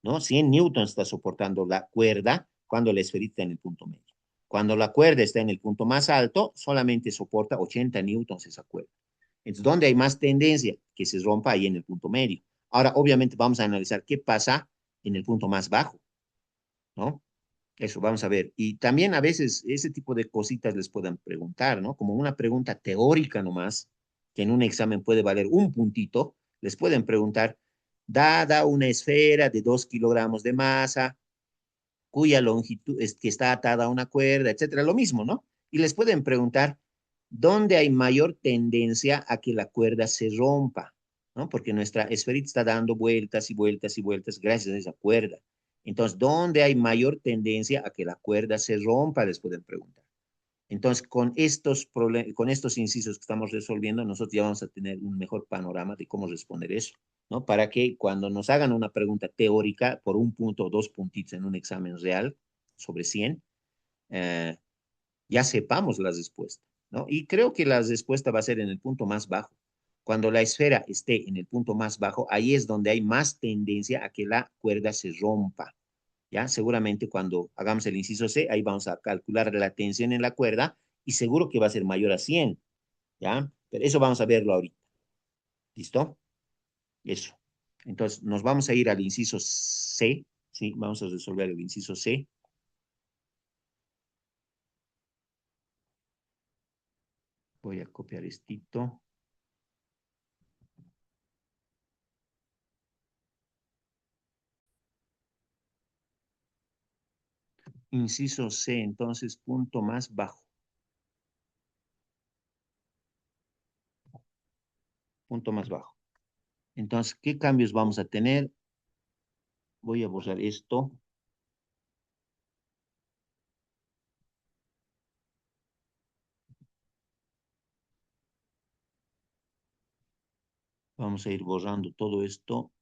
¿no? 100 newtons está soportando la cuerda cuando la esferita está en el punto medio. Cuando la cuerda está en el punto más alto, solamente soporta 80 newtons esa cuerda. Entonces, ¿dónde hay más tendencia? Que se rompa ahí en el punto medio. Ahora, obviamente, vamos a analizar qué pasa en el punto más bajo, ¿no? Eso, vamos a ver. Y también a veces ese tipo de cositas les puedan preguntar, ¿no? Como una pregunta teórica nomás, que en un examen puede valer un puntito, les pueden preguntar, dada una esfera de 2 kilogramos de masa, cuya longitud es que está atada a una cuerda, etcétera, lo mismo, ¿no? Y les pueden preguntar, ¿dónde hay mayor tendencia a que la cuerda se rompa? ¿No? Porque nuestra esferita está dando vueltas y vueltas y vueltas gracias a esa cuerda. Entonces, ¿dónde hay mayor tendencia a que la cuerda se rompa? Les pueden preguntar. Entonces, con estos incisos que estamos resolviendo, nosotros ya vamos a tener un mejor panorama de cómo responder eso, ¿no? Para que cuando nos hagan una pregunta teórica por un punto o dos puntitos en un examen real sobre 100, eh, ya sepamos la respuesta, ¿no? Y creo que la respuesta va a ser en el punto más bajo. Cuando la esfera esté en el punto más bajo, ahí es donde hay más tendencia a que la cuerda se rompa. ¿Ya? Seguramente cuando hagamos el inciso C, ahí vamos a calcular la tensión en la cuerda y seguro que va a ser mayor a 100, ¿ya? Pero eso vamos a verlo ahorita. ¿Listo? Eso. Entonces, nos vamos a ir al inciso C, ¿sí? Vamos a resolver el inciso C. Voy a copiar esto. Inciso C, entonces, punto más bajo. Punto más bajo. Entonces, ¿qué cambios vamos a tener? Voy a borrar esto. Vamos a ir borrando todo esto.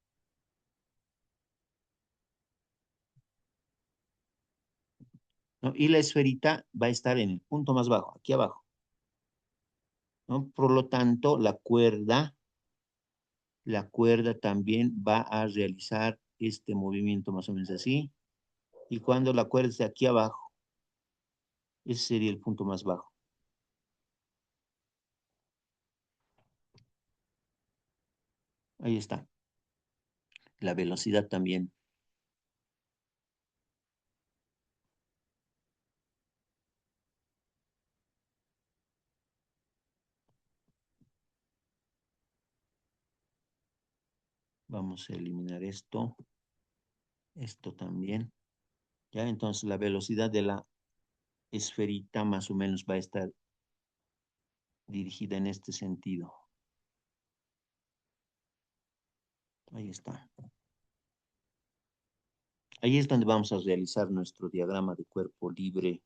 ¿No? Y la esferita va a estar en el punto más bajo, aquí abajo, ¿no? Por lo tanto, la cuerda también va a realizar este movimiento más o menos así. Y cuando la cuerda esté aquí abajo, ese sería el punto más bajo. Ahí está. La velocidad también. Vamos a eliminar esto también. ¿Ya? Entonces la velocidad de la esferita más o menos va a estar dirigida en este sentido. Ahí está. Ahí es donde vamos a realizar nuestro diagrama de cuerpo libre.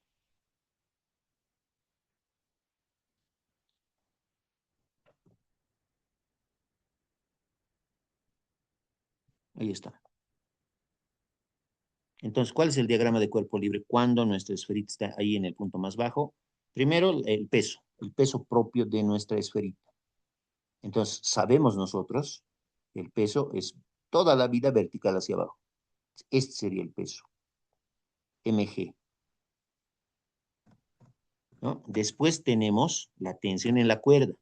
Ahí está. Entonces, ¿cuál es el diagrama de cuerpo libre cuando nuestra esferita está ahí en el punto más bajo? Primero, el peso propio de nuestra esferita. Entonces, sabemos nosotros que el peso es toda la vida vertical hacia abajo. Este sería el peso, mg, ¿no? Después tenemos la tensión en la cuerda.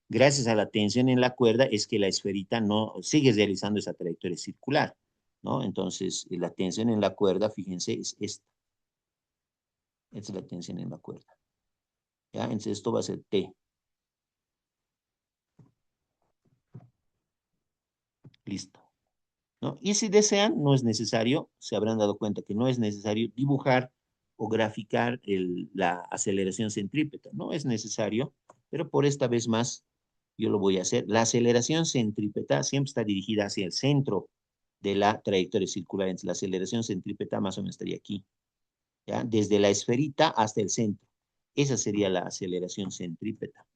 Gracias a la tensión en la cuerda es que la esferita no sigue realizando esa trayectoria circular, ¿no? Entonces, la tensión en la cuerda, fíjense, es esta. Esta es la tensión en la cuerda. ¿Ya? Entonces esto va a ser T. Listo. ¿No? Y si desean, no es necesario, se habrán dado cuenta que no es necesario dibujar o graficar la aceleración centrípeta. No es necesario, pero por esta vez más yo lo voy a hacer. La aceleración centrípeta siempre está dirigida hacia el centro de la trayectoria circular. Entonces, la aceleración centrípeta más o menos estaría aquí, ¿ya? Desde la esferita hasta el centro. Esa sería la aceleración centrípeta,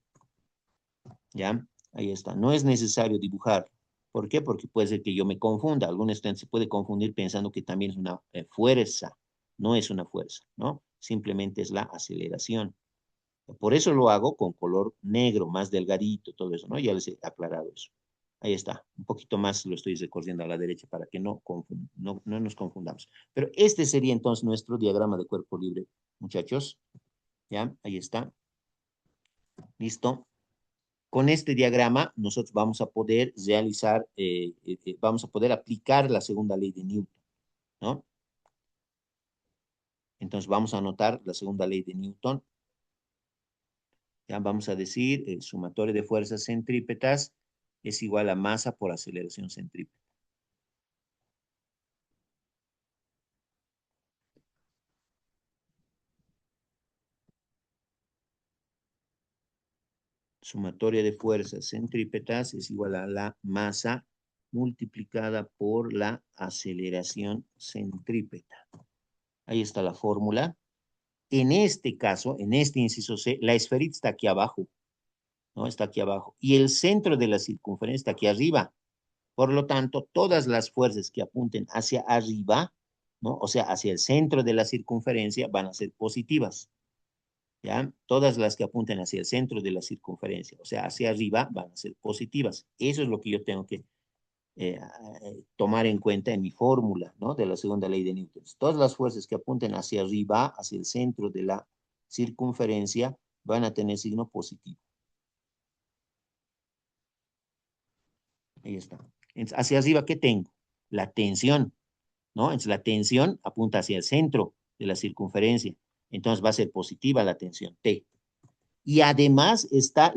¿ya? Ahí está. No es necesario dibujar. ¿Por qué? Porque puede ser que yo me confunda. Algún estudiante se puede confundir pensando que también es una fuerza. No es una fuerza, ¿no? Simplemente es la aceleración. Por eso lo hago con color negro, más delgadito, todo eso, ¿no? Ya les he aclarado eso. Ahí está. Un poquito más lo estoy recorriendo a la derecha para que no nos confundamos. Pero este sería entonces nuestro diagrama de cuerpo libre, muchachos. ¿Ya? Ahí está. Listo. Con este diagrama nosotros vamos a poder realizar, vamos a poder aplicar la segunda ley de Newton, ¿no? Entonces vamos a anotar la segunda ley de Newton. Ya vamos a decir, el sumatorio de fuerzas centrípetas es igual a masa por aceleración centrípeta. Sumatoria de fuerzas centrípetas es igual a la masa multiplicada por la aceleración centrípeta. Ahí está la fórmula. En este caso, en este inciso C, la esferita está aquí abajo, ¿no? Está aquí abajo. Y el centro de la circunferencia está aquí arriba. Por lo tanto, todas las fuerzas que apunten hacia arriba, ¿no? O sea, hacia el centro de la circunferencia, van a ser positivas. ¿Ya? Todas las que apunten hacia el centro de la circunferencia, o sea, hacia arriba, van a ser positivas. Eso es lo que yo tengo que tomar en cuenta en mi fórmula, ¿no? De la segunda ley de Newton. Todas las fuerzas que apunten hacia arriba, hacia el centro de la circunferencia, van a tener signo positivo. Ahí está. Entonces, hacia arriba, ¿qué tengo? La tensión, ¿no? Entonces, la tensión apunta hacia el centro de la circunferencia. Entonces, va a ser positiva la tensión, T. Y además está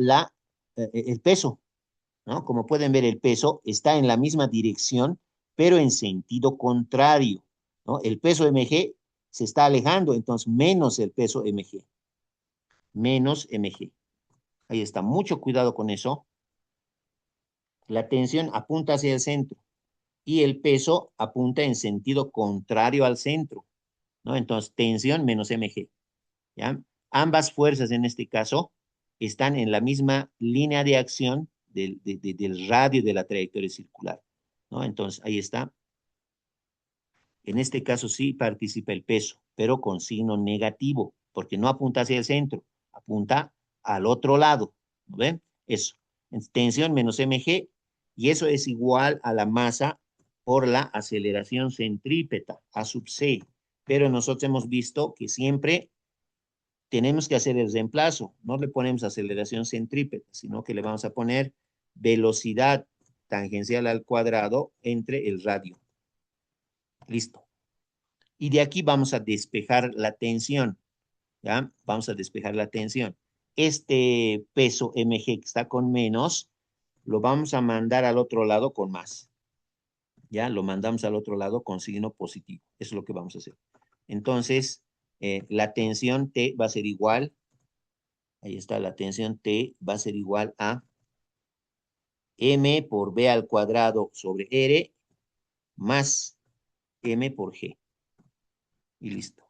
el peso, ¿no? Como pueden ver, el peso está en la misma dirección, pero en sentido contrario, ¿no? El peso mg se está alejando, entonces menos el peso mg, menos mg. Ahí está, mucho cuidado con eso. La tensión apunta hacia el centro y el peso apunta en sentido contrario al centro, ¿no? Entonces, tensión menos mg, ¿ya? Ambas fuerzas en este caso están en la misma línea de acción del radio de la trayectoria circular, ¿no? Entonces, ahí está. En este caso sí participa el peso, pero con signo negativo, porque no apunta hacia el centro, apunta al otro lado, ¿no ven? Eso. Tensión menos mg, y eso es igual a la masa por la aceleración centrípeta, A sub c. Pero nosotros hemos visto que siempre tenemos que hacer el reemplazo. No le ponemos aceleración centrípeta, sino que le vamos a poner velocidad tangencial al cuadrado entre el radio. Listo. Y de aquí vamos a despejar la tensión, ¿ya? Vamos a despejar la tensión. Este peso mg que está con menos, lo vamos a mandar al otro lado con más, ¿ya? Lo mandamos al otro lado con signo positivo. Eso es lo que vamos a hacer. Entonces, la tensión T va a ser igual, ahí está, la tensión T va a ser igual a m por b al cuadrado sobre r más m por g. Y listo.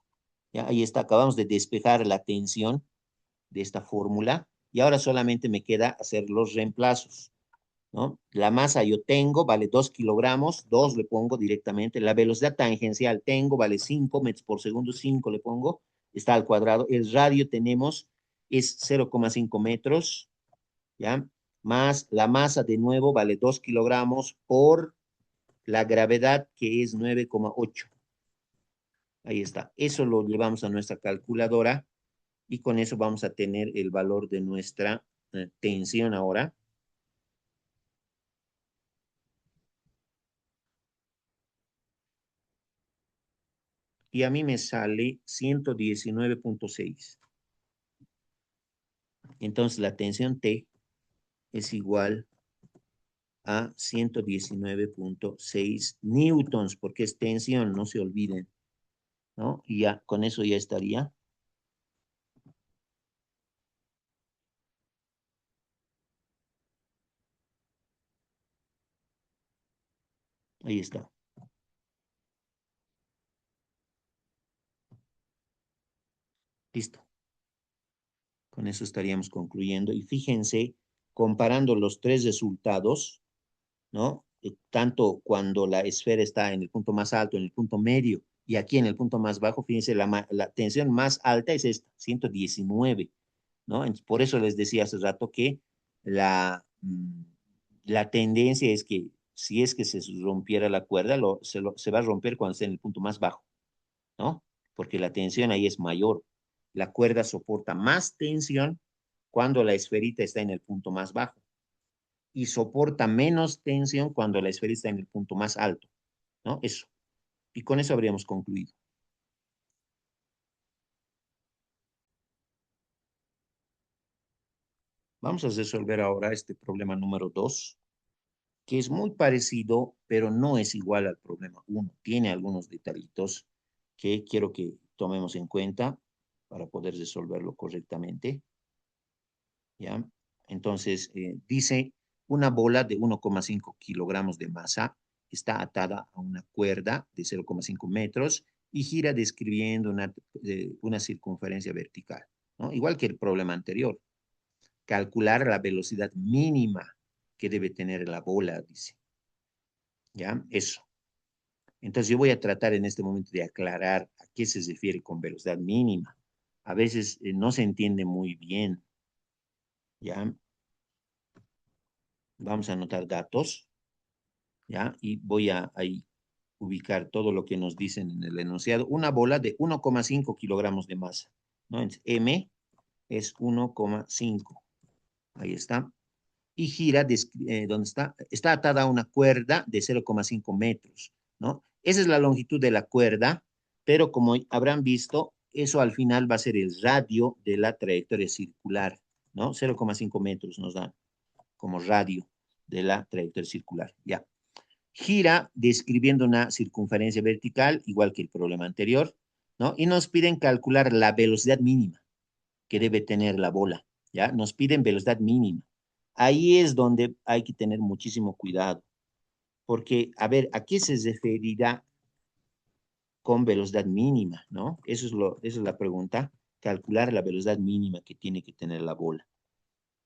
Ya, ahí está, acabamos de despejar la tensión de esta fórmula y ahora solamente me queda hacer los reemplazos, ¿no? La masa yo tengo, vale 2 kilogramos, 2 le pongo directamente, la velocidad tangencial tengo, vale 5 metros por segundo, 5 le pongo, está al cuadrado, el radio tenemos es 0,5 metros, ¿ya? Más la masa de nuevo vale 2 kilogramos por la gravedad que es 9,8. Ahí está, eso lo llevamos a nuestra calculadora y con eso vamos a tener el valor de nuestra tensión ahora. y a mí me sale 119,6. Entonces la tensión T es igual a 119,6 newtons, porque es tensión, no se olviden, ¿no? Y ya, con eso ya estaría. Ahí está. Listo. Con eso estaríamos concluyendo. Y fíjense, comparando los tres resultados, ¿no? Tanto cuando la esfera está en el punto más alto, en el punto medio y aquí en el punto más bajo, fíjense, la tensión más alta es esta, 119, ¿no? Por eso les decía hace rato que la tendencia es que si es que se rompiera la cuerda, se va a romper cuando esté en el punto más bajo, ¿no? Porque la tensión ahí es mayor. La cuerda soporta más tensión cuando la esferita está en el punto más bajo y soporta menos tensión cuando la esfera está en el punto más alto, ¿no? Eso. Y con eso habríamos concluido. Vamos a resolver ahora este problema número 2, que es muy parecido, pero no es igual al problema uno. Tiene algunos detallitos que quiero que tomemos en cuenta para poder resolverlo correctamente, ¿ya? Entonces, dice, una bola de 1,5 kilogramos de masa está atada a una cuerda de 0,5 metros y gira describiendo una circunferencia vertical, ¿no? Igual que el problema anterior. Calcular la velocidad mínima que debe tener la bola, dice. ¿Ya? Eso. Entonces yo voy a tratar en este momento de aclarar a qué se refiere con velocidad mínima. A veces no se entiende muy bien. ¿Ya? Vamos a anotar datos. ¿Ya? Y voy a ahí ubicar todo lo que nos dicen en el enunciado. Una bola de 1,5 kilogramos de masa, ¿no? Entonces, M es 1,5. Ahí está. Y gira, ¿dónde está? Está atada a una cuerda de 0,5 metros, ¿no? Esa es la longitud de la cuerda, pero como habrán visto, eso al final va a ser el radio de la trayectoria circular, ¿no? 0,5 metros nos da como radio de la trayectoria circular, ya. Gira describiendo una circunferencia vertical, igual que el problema anterior, ¿no? Y nos piden calcular la velocidad mínima que debe tener la bola, ¿ya? Nos piden velocidad mínima. Ahí es donde hay que tener muchísimo cuidado, porque, a ver, ¿a qué se referirá con velocidad mínima, no? Esa es la pregunta, calcular la velocidad mínima que tiene que tener la bola,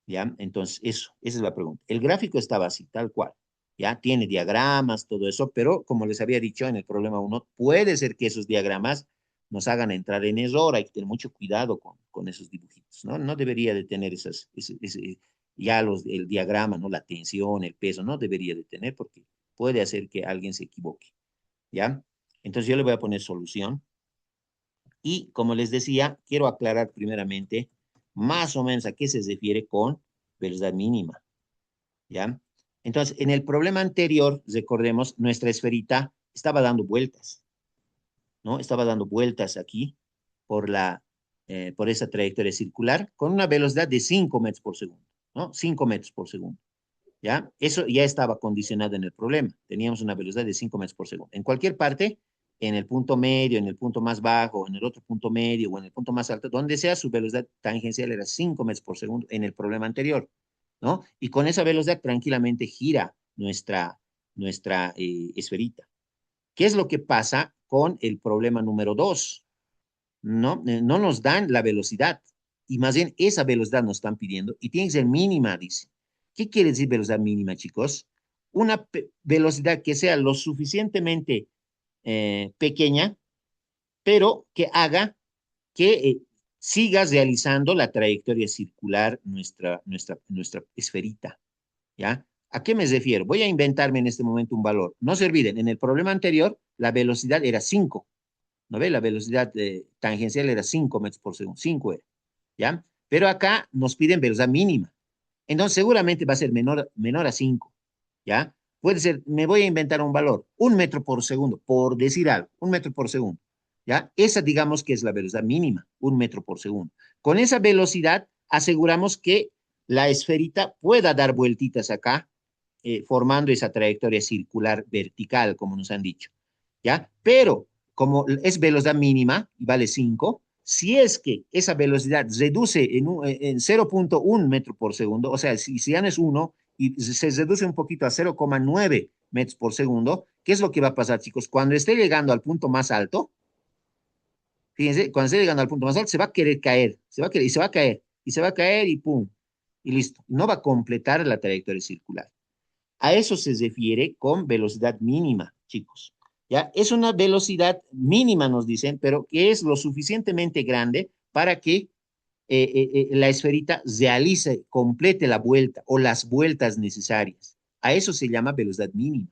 ¿ya? Entonces, esa es la pregunta. El gráfico estaba así, tal cual, ¿ya? Tiene diagramas, todo eso, pero como les había dicho en el problema uno, puede ser que esos diagramas nos hagan entrar en error, hay que tener mucho cuidado con esos dibujitos, ¿no? No debería de tener ya el diagrama, ¿no? La tensión, el peso, no debería de tener porque puede hacer que alguien se equivoque, ¿ya? Entonces yo le voy a poner solución y como les decía, quiero aclarar primeramente más o menos a qué se refiere con velocidad mínima, ¿ya? Entonces, en el problema anterior, recordemos, nuestra esferita estaba dando vueltas, ¿no? Estaba dando vueltas aquí por por esa trayectoria circular con una velocidad de 5 metros por segundo, ¿no? 5 metros por segundo, ¿ya? Eso ya estaba condicionado en el problema. Teníamos una velocidad de 5 metros por segundo. En cualquier parte, en el punto medio, en el punto más bajo, en el otro punto medio o en el punto más alto, donde sea, su velocidad tangencial era 5 metros por segundo en el problema anterior, ¿no? Y con esa velocidad tranquilamente gira nuestra esferita. ¿Qué es lo que pasa con el problema número 2? No, no nos dan la velocidad y más bien esa velocidad nos están pidiendo y tiene que ser mínima, dice. ¿Qué quiere decir velocidad mínima, chicos? Una velocidad que sea lo suficientemente pequeña, pero que haga que siga realizando la trayectoria circular nuestra esferita, ¿ya? ¿A qué me refiero? Voy a inventarme en este momento un valor. No se olviden, en el problema anterior la velocidad era 5. ¿No ve? La velocidad tangencial era 5 metros por segundo, 5 era, ¿ya? Pero acá nos piden velocidad mínima. Entonces seguramente va a ser menor a 5, ¿ya? Puede ser, me voy a inventar un valor, 1 metro por segundo, por decir algo, 1 metro por segundo, ¿ya? Esa digamos que es la velocidad mínima, 1 metro por segundo. Con esa velocidad aseguramos que la esferita pueda dar vueltitas acá, formando esa trayectoria circular vertical, como nos han dicho, ¿ya? Pero como es velocidad mínima y vale 5, si es que esa velocidad reduce en 0,1 metro por segundo, o sea, si ya no es 1 y se reduce un poquito a 0,9 metros por segundo, ¿qué es lo que va a pasar, chicos? Cuando esté llegando al punto más alto, fíjense, cuando esté llegando al punto más alto, se va a querer caer, se va a querer, y se va a caer, y se va a caer y pum, y listo. No va a completar la trayectoria circular. A eso se refiere con velocidad mínima, chicos. ¿Ya? Es una velocidad mínima, nos dicen, pero que es lo suficientemente grande para que la esferita realice, complete la vuelta o las vueltas necesarias. A eso se llama velocidad mínima.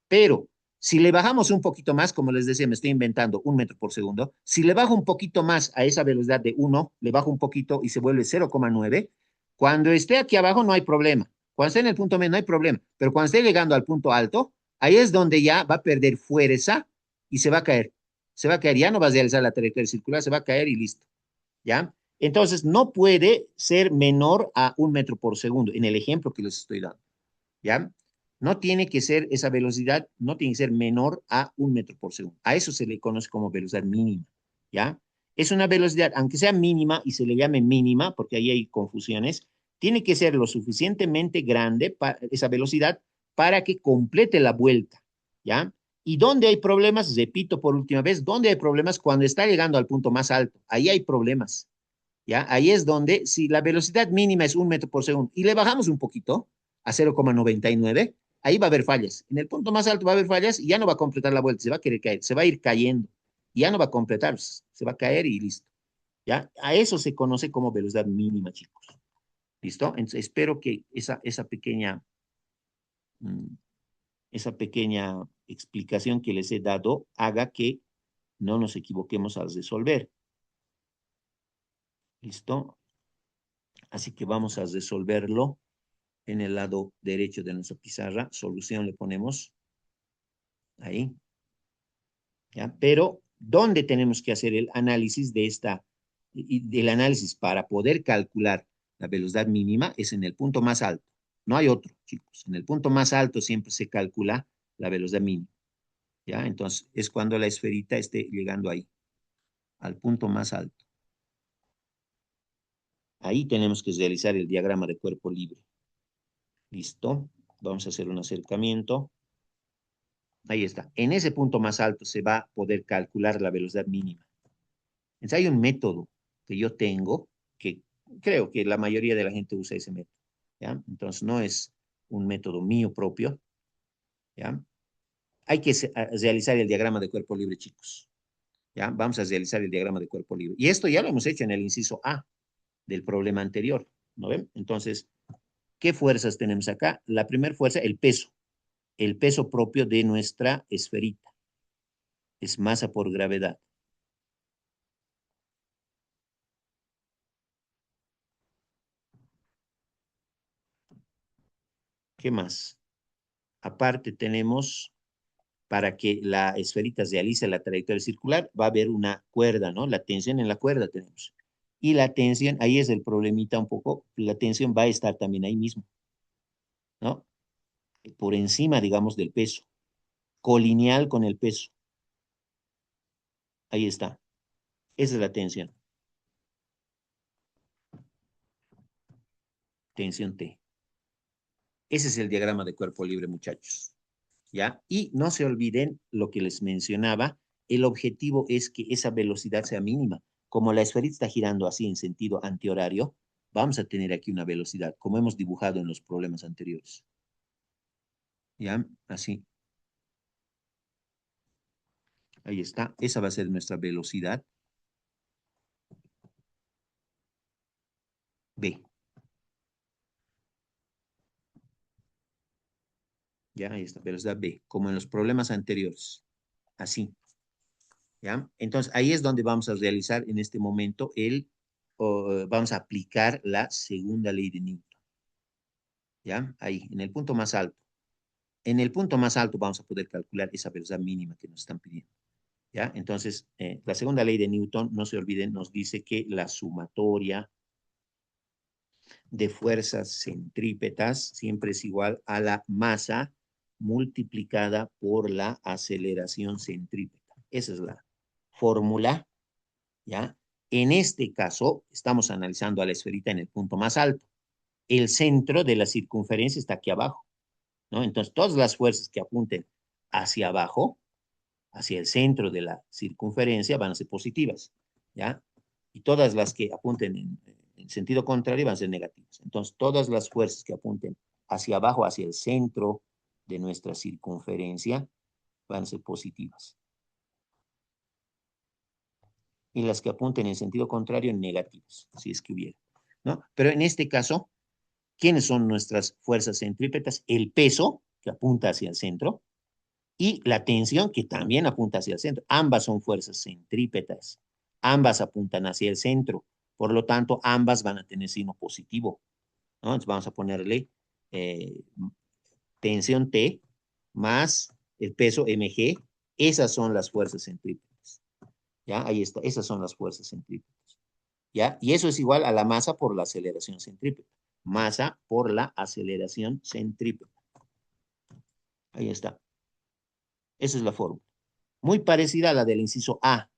Pero si le bajamos un poquito más, como les decía, me estoy inventando 1 metro por segundo, si le bajo un poquito más a esa velocidad de 1, le bajo un poquito y se vuelve 0,9, cuando esté aquí abajo no hay problema. Cuando esté en el punto medio no hay problema, pero cuando esté llegando al punto alto, ahí es donde ya va a perder fuerza y se va a caer. Se va a caer, ya no va a realizar la trayectoria circular, se va a caer y listo. ¿Ya? Entonces, no puede ser menor a 1 metro por segundo, en el ejemplo que les estoy dando. ¿Ya? No tiene que ser esa velocidad, no tiene que ser menor a 1 metro por segundo. A eso se le conoce como velocidad mínima, ¿ya? Es una velocidad, aunque sea mínima y se le llame mínima, porque ahí hay confusiones, tiene que ser lo suficientemente grande para esa velocidad para que complete la vuelta, ¿ya? Y donde hay problemas, repito por última vez, donde hay problemas cuando está llegando al punto más alto, ahí hay problemas, ¿ya? Ahí es donde, si la velocidad mínima es 1 metro por segundo y le bajamos un poquito a 0,99, ahí va a haber fallas. En el punto más alto va a haber fallas y ya no va a completar la vuelta, se va a querer caer, se va a ir cayendo y ya no va a completar, se va a caer y listo, ¿ya? A eso se conoce como velocidad mínima, chicos. ¿Listo? Entonces, espero que mm, esa pequeña explicación que les he dado haga que no nos equivoquemos al resolver. ¿Listo? Así que vamos a resolverlo en el lado derecho de nuestra pizarra. Solución le ponemos ahí, ¿ya? Pero, ¿dónde tenemos que hacer el análisis de del análisis para poder calcular la velocidad mínima? Es en el punto más alto. No hay otro, chicos. En el punto más alto siempre se calcula la velocidad mínima, ¿ya? Entonces, es cuando la esferita esté llegando ahí, al punto más alto. Ahí tenemos que realizar el diagrama de cuerpo libre. ¿Listo? Vamos a hacer un acercamiento. Ahí está. En ese punto más alto se va a poder calcular la velocidad mínima. Entonces hay un método que yo tengo que creo que la mayoría de la gente usa ese método, ¿ya? Entonces no es un método mío propio, ¿ya? Hay que realizar el diagrama de cuerpo libre, chicos, ¿ya? Vamos a realizar el diagrama de cuerpo libre. Y esto ya lo hemos hecho en el inciso A del problema anterior, ¿no ven? Entonces, ¿qué fuerzas tenemos acá? La primera fuerza, el peso propio de nuestra esferita, es masa por gravedad. ¿Qué más? Aparte tenemos, para que la esferita realice la trayectoria circular, va a haber una cuerda, ¿no? La tensión en la cuerda tenemos. Y la tensión, ahí es el problemita un poco, la tensión va a estar también ahí mismo, ¿no? Por encima, digamos, del peso, colineal con el peso. Ahí está. Esa es la tensión. Tensión T. Ese es el diagrama de cuerpo libre, muchachos. ¿Ya? Y no se olviden lo que les mencionaba, el objetivo es que esa velocidad sea mínima. Como la esferita está girando así en sentido antihorario, vamos a tener aquí una velocidad, como hemos dibujado en los problemas anteriores. ¿Ya? Así. Ahí está. Esa va a ser nuestra velocidad B. ¿Ya? Ahí está, velocidad B, como en los problemas anteriores. Así. ¿Ya? Entonces, ahí es donde vamos a realizar en este momento vamos a aplicar la segunda ley de Newton. ¿Ya? Ahí, en el punto más alto. En el punto más alto vamos a poder calcular esa velocidad mínima que nos están pidiendo. ¿ya? Entonces, la segunda ley de Newton, no se olviden, nos dice que la sumatoria de fuerzas centrípetas siempre es igual a la masa multiplicada por la aceleración centrípeta. Esa es la fórmula, ¿ya? En este caso, estamos analizando a la esferita en el punto más alto. El centro de la circunferencia está aquí abajo, ¿no? Entonces, todas las fuerzas que apunten hacia abajo, hacia el centro de la circunferencia, van a ser positivas, ¿ya? Y todas las que apunten en sentido contrario van a ser negativas. Entonces, todas las fuerzas que apunten hacia abajo, hacia el centro de nuestra circunferencia, van a ser positivas. Y las que apunten en sentido contrario, negativas, si es que hubiera, ¿no? Pero en este caso, ¿quiénes son nuestras fuerzas centrípetas? El peso, que apunta hacia el centro, y la tensión, que también apunta hacia el centro. Ambas son fuerzas centrípetas. Ambas apuntan hacia el centro. Por lo tanto, ambas van a tener signo positivo, ¿no? Entonces vamos a ponerle eh, tensión T más el peso mg. Esas son las fuerzas centrípetas. ¿Ya? Ahí está. Esas son las fuerzas centrípetas. ¿Ya? Y eso es igual a la masa por la aceleración centrípeta. Masa por la aceleración centrípeta. Ahí está. Esa es la fórmula. Muy parecida a la del inciso A.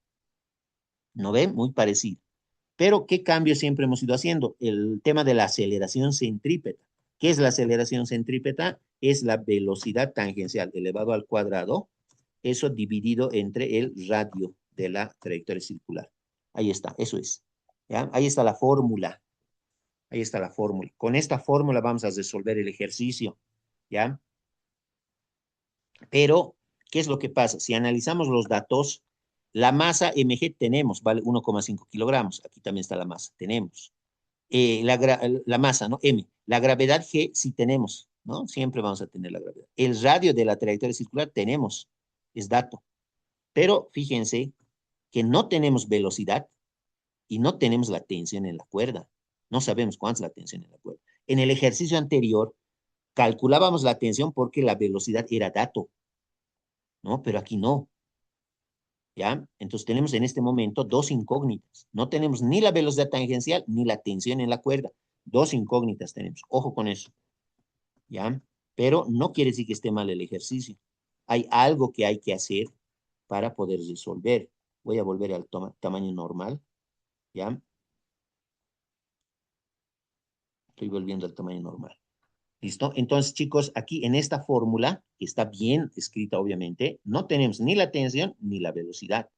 ¿No ven? Muy parecida. Pero, ¿qué cambio siempre hemos ido haciendo? El tema de la aceleración centrípeta. ¿Qué es la aceleración centrípeta? Es la velocidad tangencial elevado al cuadrado, eso dividido entre el radio de la trayectoria circular. Ahí está, eso es. ¿Ya? Ahí está la fórmula. Ahí está la fórmula. Con esta fórmula vamos a resolver el ejercicio. ¿Ya? Pero, ¿qué es lo que pasa? Si analizamos los datos, la masa mg tenemos, vale 1,5 kilogramos. Aquí también está la masa, tenemos. La masa, ¿no? M. La gravedad G sí tenemos, ¿no? Siempre vamos a tener la gravedad. El radio de la trayectoria circular tenemos, es dato. Pero fíjense que no tenemos velocidad y no tenemos la tensión en la cuerda. No sabemos cuánta es la tensión en la cuerda. En el ejercicio anterior calculábamos la tensión porque la velocidad era dato, ¿no? Pero aquí no, ¿ya? Entonces tenemos en este momento dos incógnitas. No tenemos ni la velocidad tangencial ni la tensión en la cuerda. Dos incógnitas tenemos. Ojo con eso, ¿ya? Pero no quiere decir que esté mal el ejercicio. Hay algo que hay que hacer para poder resolver. Voy a volver al tamaño normal, ¿ya? Estoy volviendo al tamaño normal. ¿Listo? Entonces, chicos, aquí en esta fórmula, que está bien escrita, obviamente, no tenemos ni la tensión ni la velocidad,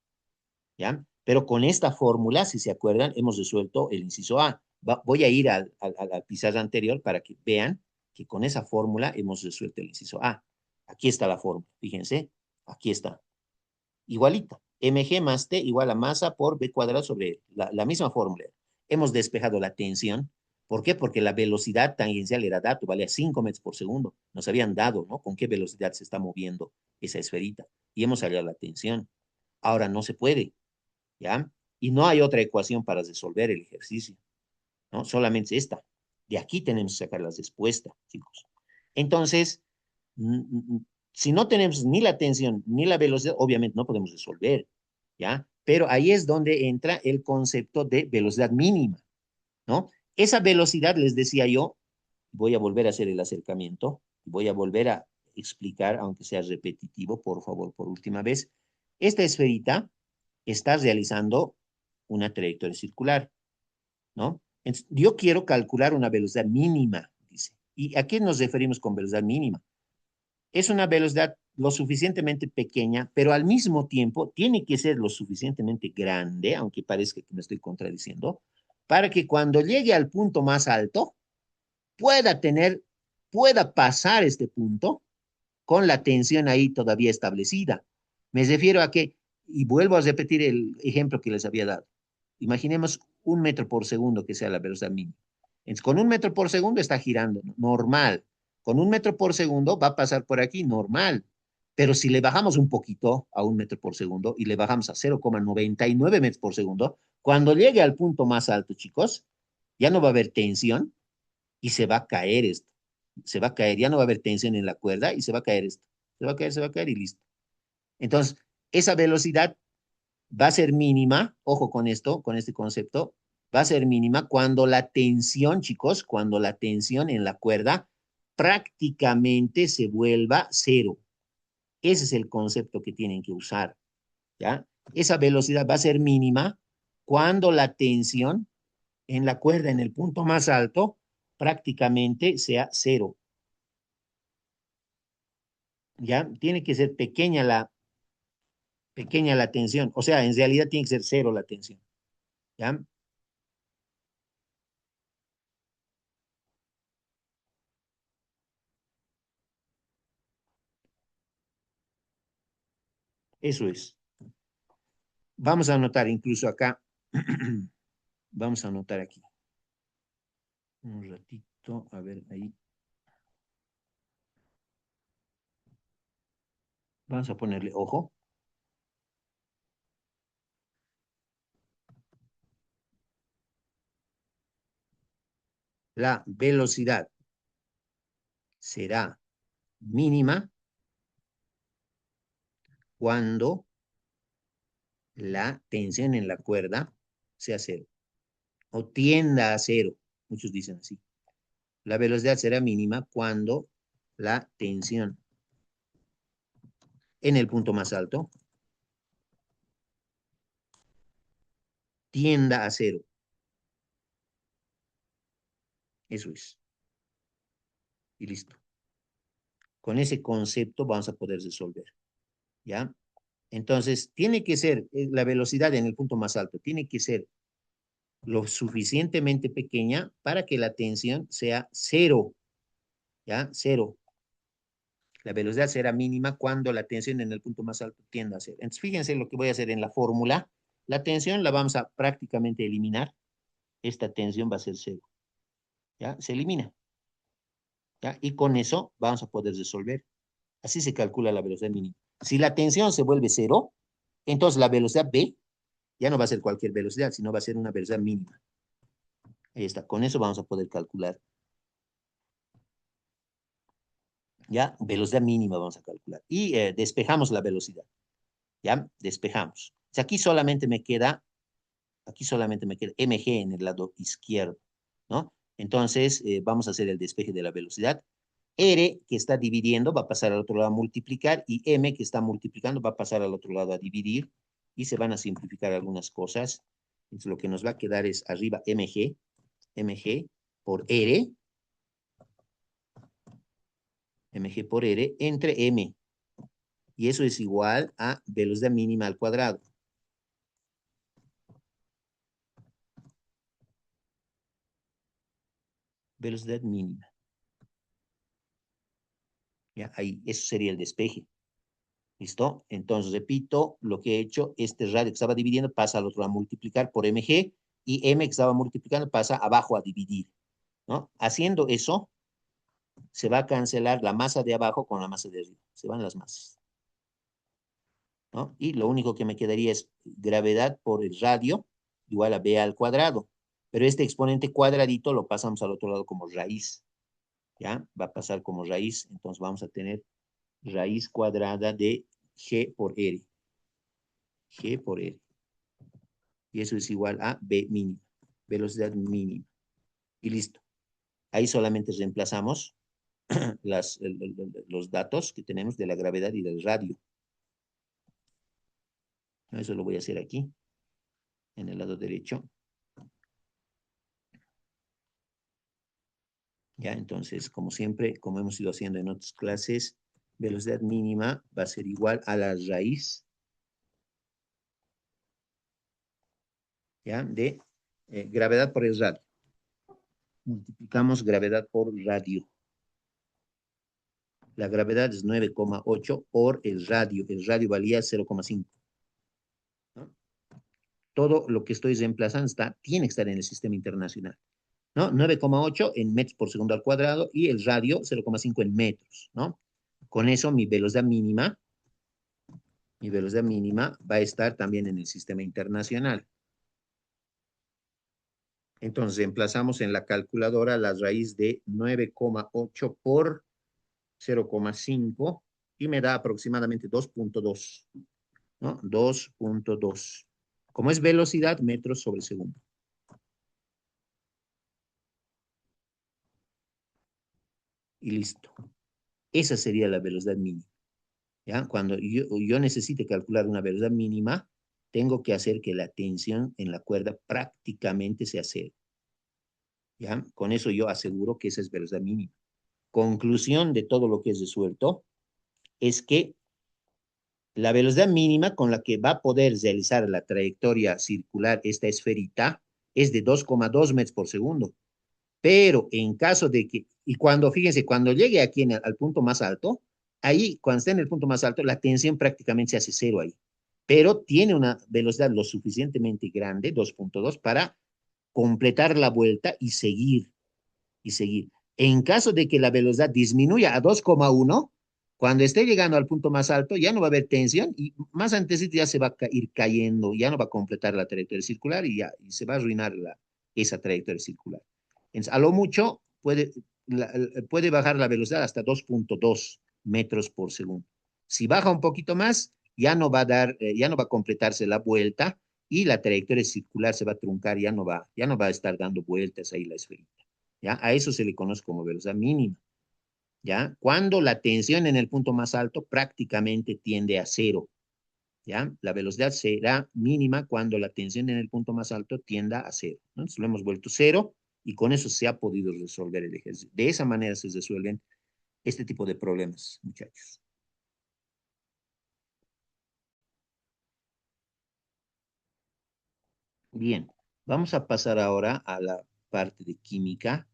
¿ya? Pero con esta fórmula, si se acuerdan, hemos resuelto el inciso A. Voy a ir a la pizarra anterior para que vean que con esa fórmula hemos resuelto el inciso A. Aquí está la fórmula, fíjense, aquí está. Igualita, mg más t igual a masa por b cuadrado sobre la misma fórmula. Hemos despejado la tensión. ¿Por qué? Porque la velocidad tangencial era dato, valía 5 metros por segundo. Nos habían dado, ¿no? Con qué velocidad se está moviendo esa esferita. Y hemos hallado la tensión. Ahora no se puede, ¿ya? Y no hay otra ecuación para resolver el ejercicio, ¿no? Solamente esta. De aquí tenemos que sacar las respuestas, chicos. Entonces, si no tenemos ni la tensión ni la velocidad, obviamente no podemos resolver, ¿ya? Pero ahí es donde entra el concepto de velocidad mínima, ¿no? Esa velocidad, les decía yo, voy a volver a hacer el acercamiento, voy a volver a explicar, aunque sea repetitivo, por favor, por última vez. Esta esferita está realizando una trayectoria circular, ¿no? Entonces, yo quiero calcular una velocidad mínima, dice. ¿Y a qué nos referimos con velocidad mínima? Es una velocidad lo suficientemente pequeña, pero al mismo tiempo tiene que ser lo suficientemente grande, aunque parezca que me estoy contradiciendo, para que cuando llegue al punto más alto pueda tener, pueda pasar este punto con la tensión ahí todavía establecida. Me refiero a que, y vuelvo a repetir el ejemplo que les había dado. Imaginemos 1 metro por segundo que sea la velocidad mínima. Entonces, con 1 metro por segundo está girando, normal. Con 1 metro por segundo va a pasar por aquí, normal. Pero si le bajamos un poquito a 1 metro por segundo y le bajamos a 0,99 metros por segundo, cuando llegue al punto más alto, chicos, ya no va a haber tensión y se va a caer esto. Se va a caer, ya no va a haber tensión en la cuerda y se va a caer esto. Se va a caer y listo. Entonces, esa velocidad va a ser mínima, ojo con esto, con este concepto, va a ser mínima cuando la tensión, chicos, cuando la tensión en la cuerda prácticamente se vuelva cero. Ese es el concepto que tienen que usar, ¿ya? Esa velocidad va a ser mínima cuando la tensión en la cuerda en el punto más alto prácticamente sea cero, ¿ya? Tiene que ser pequeña la tensión, o sea, en realidad tiene que ser cero la tensión, ¿ya? Eso es. Vamos a anotar incluso acá, vamos a anotar aquí, un ratito, a ver ahí, vamos a ponerle ojo, la velocidad será mínima cuando la tensión en la cuerda sea cero o tienda a cero. Muchos dicen así. La velocidad será mínima cuando la tensión en el punto más alto tienda a cero. Eso es. Y listo. Con ese concepto vamos a poder resolver. ¿Ya? Entonces, tiene que ser la velocidad en el punto más alto, tiene que ser lo suficientemente pequeña para que la tensión sea cero. ¿Ya? Cero. La velocidad será mínima cuando la tensión en el punto más alto tienda a cero. Entonces, fíjense lo que voy a hacer en la fórmula. La tensión la vamos a prácticamente eliminar. Esta tensión va a ser cero. ¿Ya? Se elimina. ¿Ya? Y con eso vamos a poder resolver. Así se calcula la velocidad mínima. Si la tensión se vuelve cero, entonces la velocidad B ya no va a ser cualquier velocidad, sino va a ser una velocidad mínima. Ahí está. Con eso vamos a poder calcular. ¿Ya? Velocidad mínima vamos a calcular. Y despejamos la velocidad. ¿Ya? Despejamos. O sea, aquí solamente me queda mg en el lado izquierdo, ¿no? Entonces, vamos a hacer el despeje de la velocidad. R, que está dividiendo, va a pasar al otro lado a multiplicar, y M, que está multiplicando, va a pasar al otro lado a dividir, y se van a simplificar algunas cosas. Entonces, lo que nos va a quedar es arriba mg por R, mg por R, entre M, y eso es igual a velocidad mínima al cuadrado. Velocidad mínima. ¿Ya? Ahí, eso sería el despeje. ¿Listo? Entonces, repito, lo que he hecho, este radio que estaba dividiendo pasa al otro a multiplicar por mg y m que estaba multiplicando pasa abajo a dividir, ¿no? Haciendo eso, se va a cancelar la masa de abajo con la masa de arriba. Se van las masas, ¿no? Y lo único que me quedaría es gravedad por el radio igual a b al cuadrado. Pero este exponente cuadradito lo pasamos al otro lado como raíz, ¿ya? Va a pasar como raíz, entonces vamos a tener raíz cuadrada de g por r. G por r. Y eso es igual a B mínima, velocidad mínima. Y listo. Ahí solamente reemplazamos los datos que tenemos de la gravedad y del radio. Eso lo voy a hacer aquí, en el lado derecho. Ya, entonces, como siempre, como hemos ido haciendo en otras clases, velocidad mínima va a ser igual a la raíz, ¿ya? De gravedad por el radio. Multiplicamos gravedad por radio. La gravedad es 9,8 por el radio. El radio valía 0,5. ¿No? Todo lo que estoy reemplazando tiene que estar en el sistema internacional, ¿no? 9,8 en metros por segundo al cuadrado y el radio 0,5 en metros, ¿no? Con eso mi velocidad mínima va a estar también en el sistema internacional. Entonces, reemplazamos en la calculadora la raíz de 9,8 por 0,5 y me da aproximadamente 2,2. ¿no? 2.2. Como es velocidad, metros sobre segundo. Y listo. Esa sería la velocidad mínima. ¿Ya? Cuando yo necesite calcular una velocidad mínima, tengo que hacer que la tensión en la cuerda prácticamente sea cero. ¿Ya? Con eso yo aseguro que esa es velocidad mínima. Conclusión de todo lo que es resuelto es que la velocidad mínima con la que va a poder realizar la trayectoria circular esta esferita es de 2,2 metros por segundo. Pero en caso de que, y cuando, fíjense, cuando llegue aquí al punto más alto, ahí, cuando esté en el punto más alto, la tensión prácticamente se hace cero ahí. Pero tiene una velocidad lo suficientemente grande, 2.2, para completar la vuelta y seguir y seguir. En caso de que la velocidad disminuya a 2,1, cuando esté llegando al punto más alto, ya no va a haber tensión y más antes ya se va a ir cayendo, ya no va a completar la trayectoria circular y ya y se va a arruinar esa trayectoria circular. Entonces, a lo mucho puede bajar la velocidad hasta 2.2 metros por segundo. Si baja un poquito más, ya no va a completarse la vuelta y la trayectoria circular se va a truncar, ya no va a estar dando vueltas ahí la esfera. ¿Ya? A eso se le conoce como velocidad mínima, ¿ya? Cuando la tensión en el punto más alto prácticamente tiende a cero, ¿ya? La velocidad será mínima cuando la tensión en el punto más alto tienda a cero, ¿no? Entonces lo hemos vuelto cero y con eso se ha podido resolver el ejercicio. De esa manera se resuelven este tipo de problemas, muchachos. Bien, vamos a pasar ahora a la parte de química.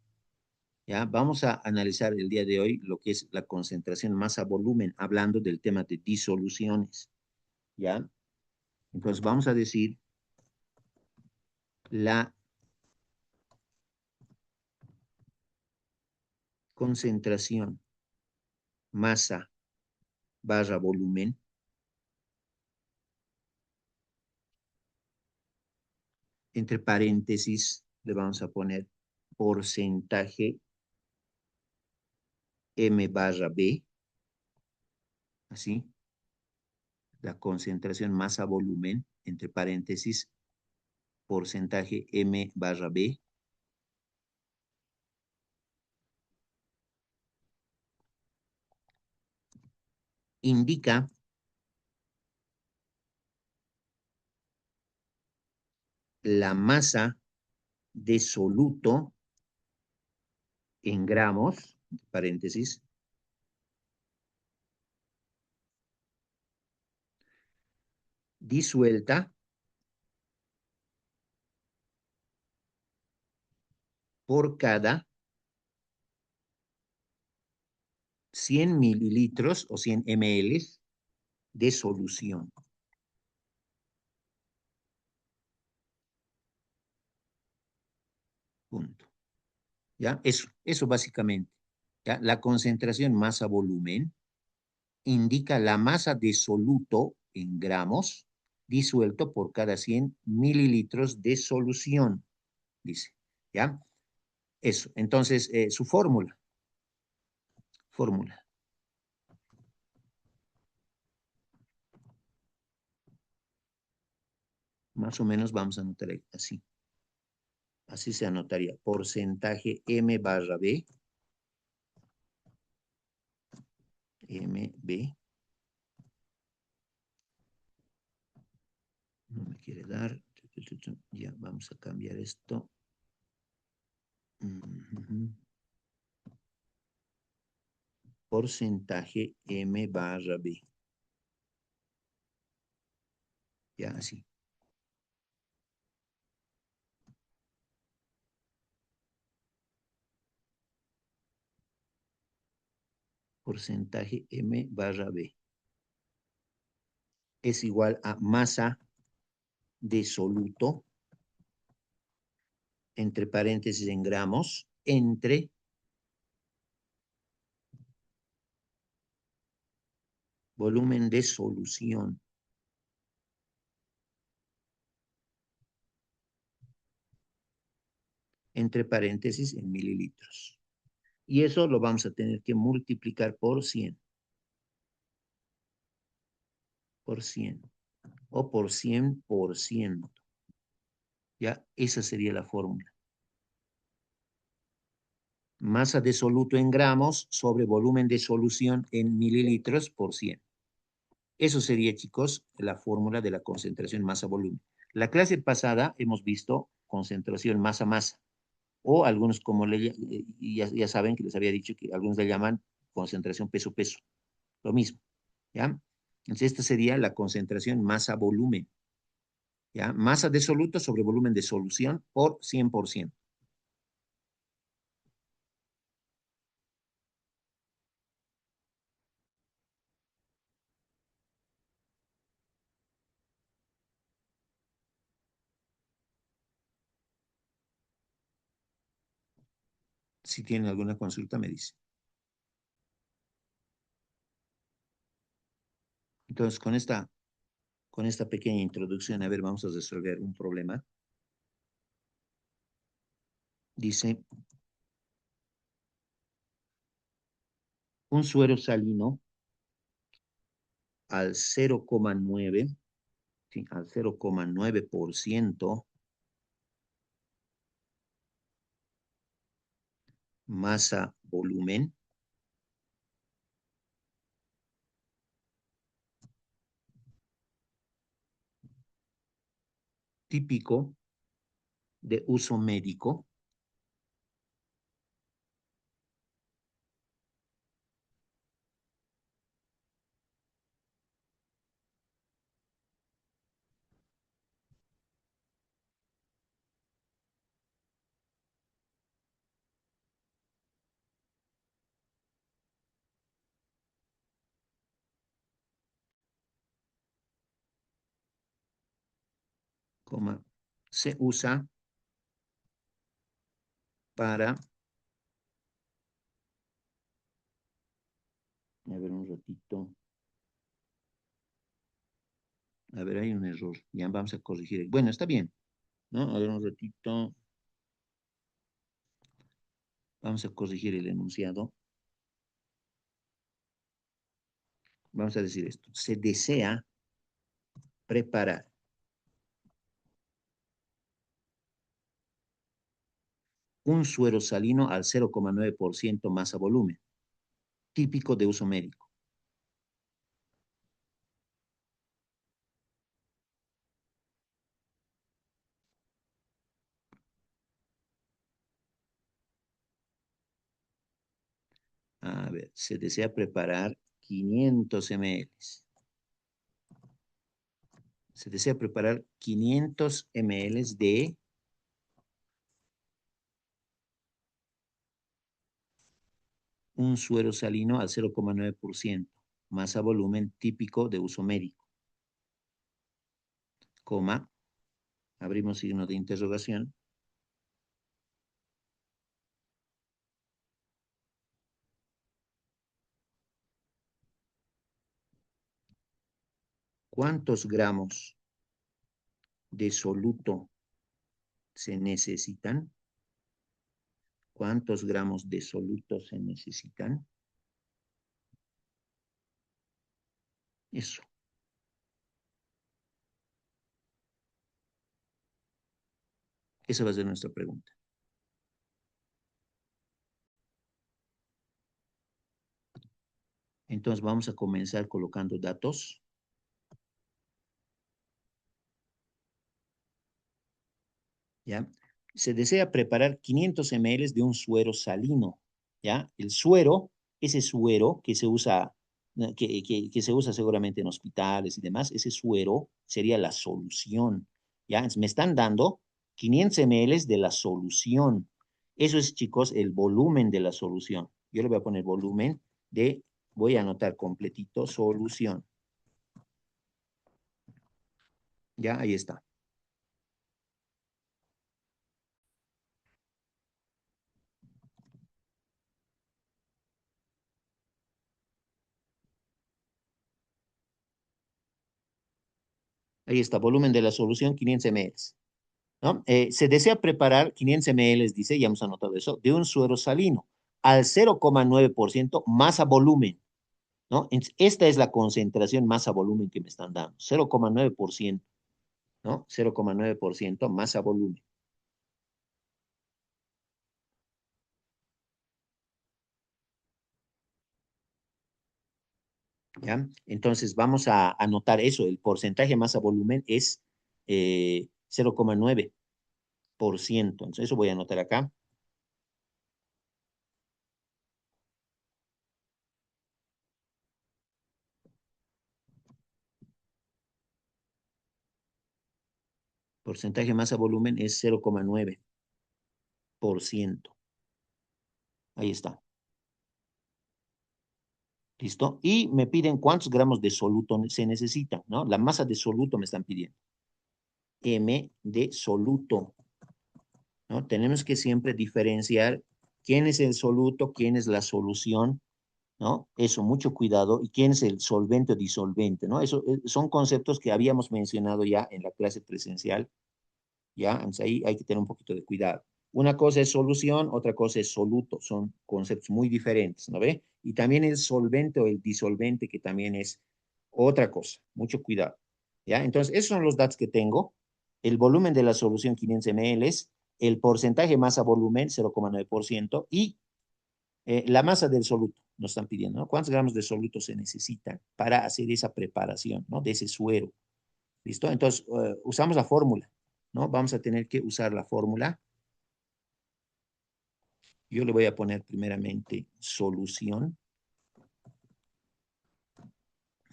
¿Ya? Vamos a analizar el día de hoy lo que es la concentración masa-volumen, hablando del tema de disoluciones. ¿Ya? Entonces vamos a decir la concentración masa barra volumen, entre paréntesis le vamos a poner porcentaje M barra B, así, la concentración masa volumen, entre paréntesis, porcentaje M barra B, indica la masa de soluto en gramos, paréntesis, disuelta por cada 100 mililitros o 100 ml de solución. Punto. ¿Ya? Eso básicamente. ¿Ya? La concentración masa-volumen indica la masa de soluto en gramos disuelto por cada 100 mililitros de solución, dice. ¿Ya? Eso. Entonces, su fórmula. Fórmula. Más o menos vamos a anotar así. Así se anotaría. Porcentaje M barra B. MB. No me quiere dar. Ya, vamos a cambiar esto. Porcentaje M barra B. Ya, así. Porcentaje M barra B. Es igual a masa de soluto, entre paréntesis en gramos, entre volumen de solución, entre paréntesis en mililitros. Y eso lo vamos a tener que multiplicar por 100. Por 100. o por 100%. Ya, esa sería la fórmula. Masa de soluto en gramos sobre volumen de solución en mililitros por 100. Eso sería, chicos, la fórmula de la concentración masa-volumen. La clase pasada hemos visto concentración masa-masa, o algunos como ya saben que les había dicho que algunos le llaman concentración peso-peso, lo mismo, ¿ya? Entonces, esta sería la concentración masa-volumen, ¿ya? Masa de soluto sobre volumen de solución por 100%. Si tienen alguna consulta, me dice. Entonces, con esta pequeña introducción, a ver, vamos a resolver un problema. Dice, un suero salino al 0,9, sí, al 0,9% masa volumen típico de uso médico, coma, se usa para, a ver un ratito, a ver, hay un error, ya vamos a corregir. Bueno, está bien, ¿no? A ver un ratito, vamos a corregir el enunciado. Vamos a decir esto, se desea preparar un suero salino al 0,9% masa volumen, típico de uso médico. A ver, se desea preparar 500 ml. Se desea preparar 500 ml de un suero salino al 0,9%, masa volumen típico de uso médico, coma, abrimos signo de interrogación. ¿Cuántos gramos de soluto se necesitan? ¿Cuántos gramos de soluto se necesitan? Eso, esa va a ser nuestra pregunta. Entonces vamos a comenzar colocando datos. ¿Ya? Se desea preparar 500 ml de un suero salino, ¿ya? El suero, ese suero que se usa, que se usa seguramente en hospitales y demás, ese suero sería la solución, ¿ya? Entonces, me están dando 500 ml de la solución. Eso es, chicos, el volumen de la solución. Yo le voy a poner volumen de, voy a anotar completito, solución. Ya, ahí está. Ahí está, volumen de la solución 500 ml. ¿No? Se desea preparar 500 ml, dice, ya hemos anotado eso, de un suero salino al 0,9% masa volumen. ¿no? Esta es la concentración masa volumen que me están dando, 0,9%, ¿no? 0,9% masa volumen. ¿Ya? Entonces vamos a anotar eso, el porcentaje masa volumen es 0,9%. Entonces eso voy a anotar acá. Porcentaje masa volumen es 0,9%. Ahí está. ¿Listo? Y me piden cuántos gramos de soluto se necesitan, ¿no? La masa de soluto me están pidiendo. M de soluto, ¿no? Tenemos que siempre diferenciar quién es el soluto, quién es la solución, ¿no? Eso, mucho cuidado. Y quién es el solvente o disolvente, ¿no? Eso son conceptos que habíamos mencionado ya en la clase presencial, ¿ya? Entonces ahí hay que tener un poquito de cuidado. Una cosa es solución, otra cosa es soluto. Son conceptos muy diferentes, ¿no ve? Y también el solvente o el disolvente, que también es otra cosa. Mucho cuidado, ¿ya? Entonces, esos son los datos que tengo. El volumen de la solución 500 ml, el porcentaje masa volumen 0,9% y la masa del soluto. Nos están pidiendo, ¿no? ¿Cuántos gramos de soluto se necesitan para hacer esa preparación, ¿no? De ese suero. ¿Listo? Entonces, usamos la fórmula, ¿no? Vamos a tener que usar la fórmula. Yo le voy a poner primeramente solución,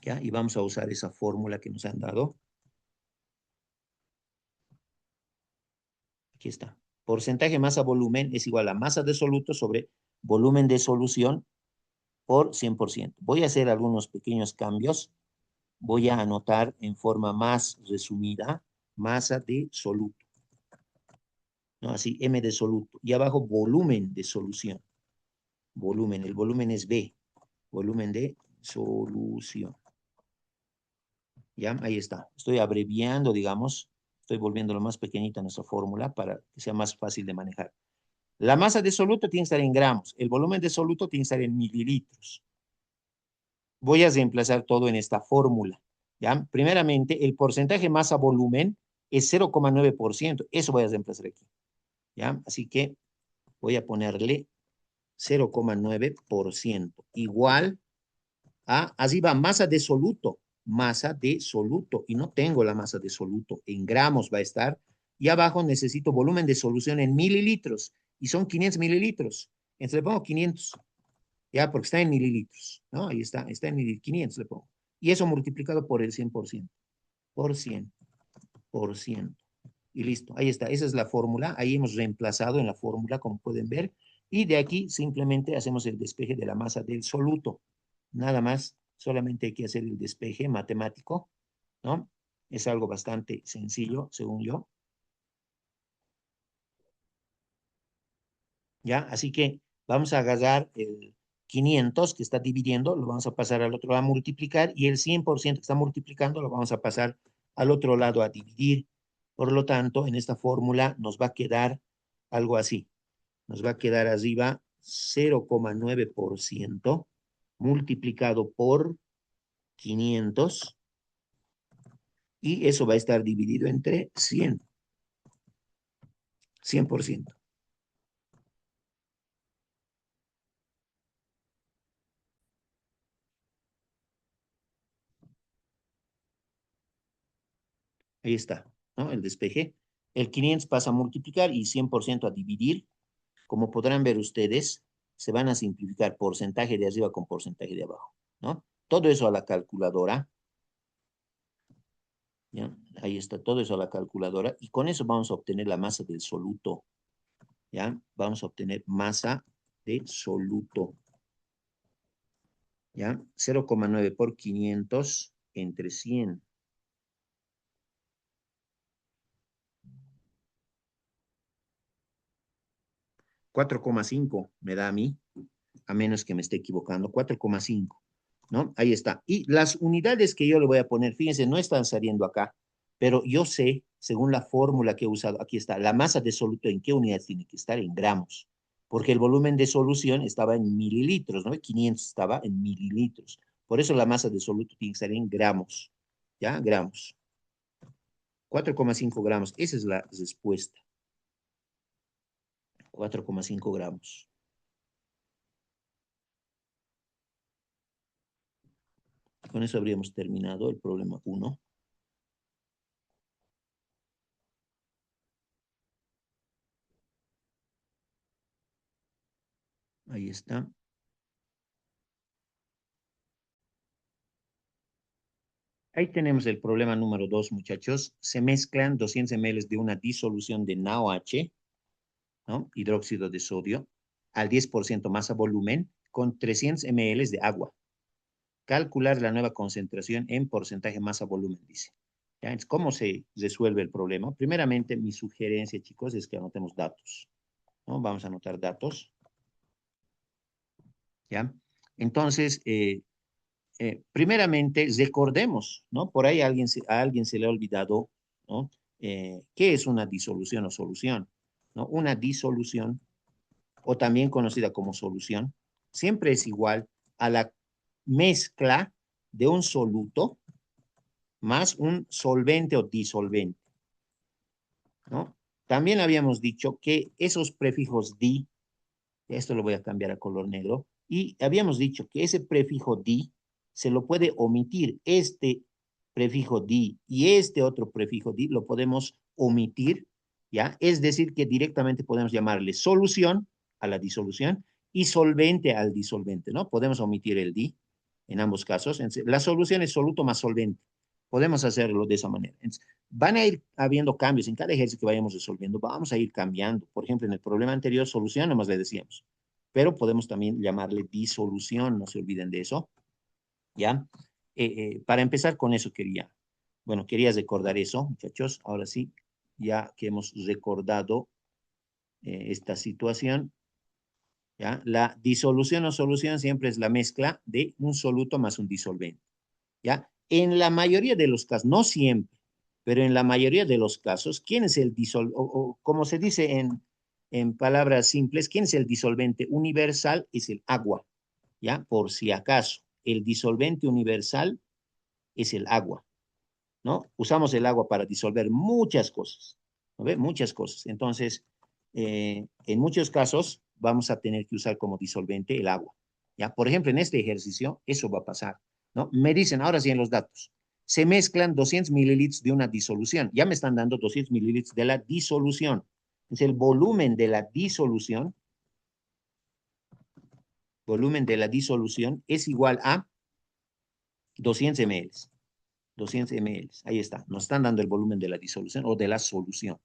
¿ya? Y vamos a usar esa fórmula que nos han dado. Aquí está. Porcentaje masa volumen es igual a masa de soluto sobre volumen de solución por 100%. Voy a hacer algunos pequeños cambios. Voy a anotar en forma más resumida masa de soluto, ¿no? Así, M de soluto. Y abajo volumen de solución. Volumen, el volumen es B. Volumen de solución. ¿Ya? Ahí está. Estoy abreviando, digamos. Estoy volviéndolo más pequeñita nuestra fórmula para que sea más fácil de manejar. La masa de soluto tiene que estar en gramos. El volumen de soluto tiene que estar en mililitros. Voy a reemplazar todo en esta fórmula. ¿Ya? Primeramente, el porcentaje masa-volumen es 0,9%. Eso voy a reemplazar aquí. ¿Ya? Así que voy a ponerle 0,9% igual a, así va, masa de soluto, y no tengo la masa de soluto, en gramos va a estar, y abajo necesito volumen de solución en mililitros, y son 500 mililitros, entonces le pongo 500, ya, porque está en mililitros, ¿no? Ahí está en 500 le pongo, y eso multiplicado por el 100%, por 100%, y listo, ahí está, esa es la fórmula, ahí hemos reemplazado en la fórmula, como pueden ver, y de aquí simplemente hacemos el despeje de la masa del soluto, nada más, solamente hay que hacer el despeje matemático, ¿no? Es algo bastante sencillo, según yo, ¿ya? Así que vamos a agarrar el 500 que está dividiendo, lo vamos a pasar al otro lado a multiplicar, y el 100% que está multiplicando lo vamos a pasar al otro lado a dividir. Por lo tanto, en esta fórmula nos va a quedar algo así. Nos va a quedar arriba 0,9% multiplicado por 500, y eso va a estar dividido entre 100%. Ahí está, ¿no? El despeje. El 500 pasa a multiplicar y 100% a dividir. Como podrán ver ustedes, se van a simplificar porcentaje de arriba con porcentaje de abajo, ¿no? Todo eso a la calculadora, ¿ya? Ahí está, todo eso a la calculadora. Y con eso vamos a obtener la masa del soluto, ¿ya? Vamos a obtener masa de soluto, ¿ya? 0,9 por 500 entre 100. 4,5 me da a mí, a menos que me esté equivocando, 4,5, ¿no? Ahí está. Y las unidades que yo le voy a poner, fíjense, no están saliendo acá, pero yo sé, según la fórmula que he usado, aquí está, la masa de soluto, ¿en qué unidades tiene que estar? En gramos, porque el volumen de solución estaba en mililitros, ¿no? 500 estaba en mililitros. Por eso la masa de soluto tiene que estar en gramos, ¿ya? Gramos. 4,5 gramos. Esa es la respuesta. 4,5 gramos. Con eso habríamos terminado el problema 1. Ahí está. Ahí tenemos el problema número 2, muchachos. Se mezclan 200 ml de una disolución de NaOH, ¿no? Hidróxido de sodio, al 10% masa volumen, con 300 ml de agua. Calcular la nueva concentración en porcentaje masa volumen, dice. ¿Ya? Entonces, ¿cómo se resuelve el problema? Primeramente, mi sugerencia, chicos, es que anotemos datos, ¿no? Vamos a anotar datos, ¿ya? Entonces, primeramente, recordemos, ¿no? Por ahí a alguien se le ha olvidado, ¿no? ¿Qué es una disolución o solución? ¿No? Una disolución, o también conocida como solución, siempre es igual a la mezcla de un soluto más un solvente o disolvente, ¿no? También habíamos dicho que esos prefijos di, esto lo voy a cambiar a color negro, y habíamos dicho que ese prefijo di se lo puede omitir. Este prefijo di y este otro prefijo di lo podemos omitir, ¿ya? Es decir, que directamente podemos llamarle solución a la disolución y solvente al disolvente, ¿no? Podemos omitir el di en ambos casos. La solución es soluto más solvente. Podemos hacerlo de esa manera. Entonces, van a ir habiendo cambios en cada ejercicio que vayamos resolviendo. Vamos a ir cambiando. Por ejemplo, en el problema anterior, solución, nomás le decíamos. Pero podemos también llamarle disolución, no se olviden de eso. ¿Ya? Para empezar con eso quería recordar eso, muchachos. Ahora sí, ya que hemos recordado esta situación, ¿ya? La disolución o solución siempre es la mezcla de un soluto más un disolvente, ¿ya? En la mayoría de los casos, no siempre, pero en la mayoría de los casos, ¿quién es el disolvente? O como se dice en palabras simples, ¿quién es el disolvente universal? Es el agua, ¿ya? Por si acaso, el disolvente universal es el agua, ¿no? Usamos el agua para disolver muchas cosas, ¿no ve? Muchas cosas. Entonces, en muchos casos vamos a tener que usar como disolvente el agua, ¿ya? Por ejemplo, en este ejercicio, eso va a pasar, ¿no? Me dicen, ahora sí en los datos, se mezclan 200 mililitros de una disolución. Ya me están dando 200 mililitros de la disolución. Es el volumen de la disolución es igual a 200 ml. 200 ml. Ahí está. Nos están dando el volumen de la disolución o de la solución,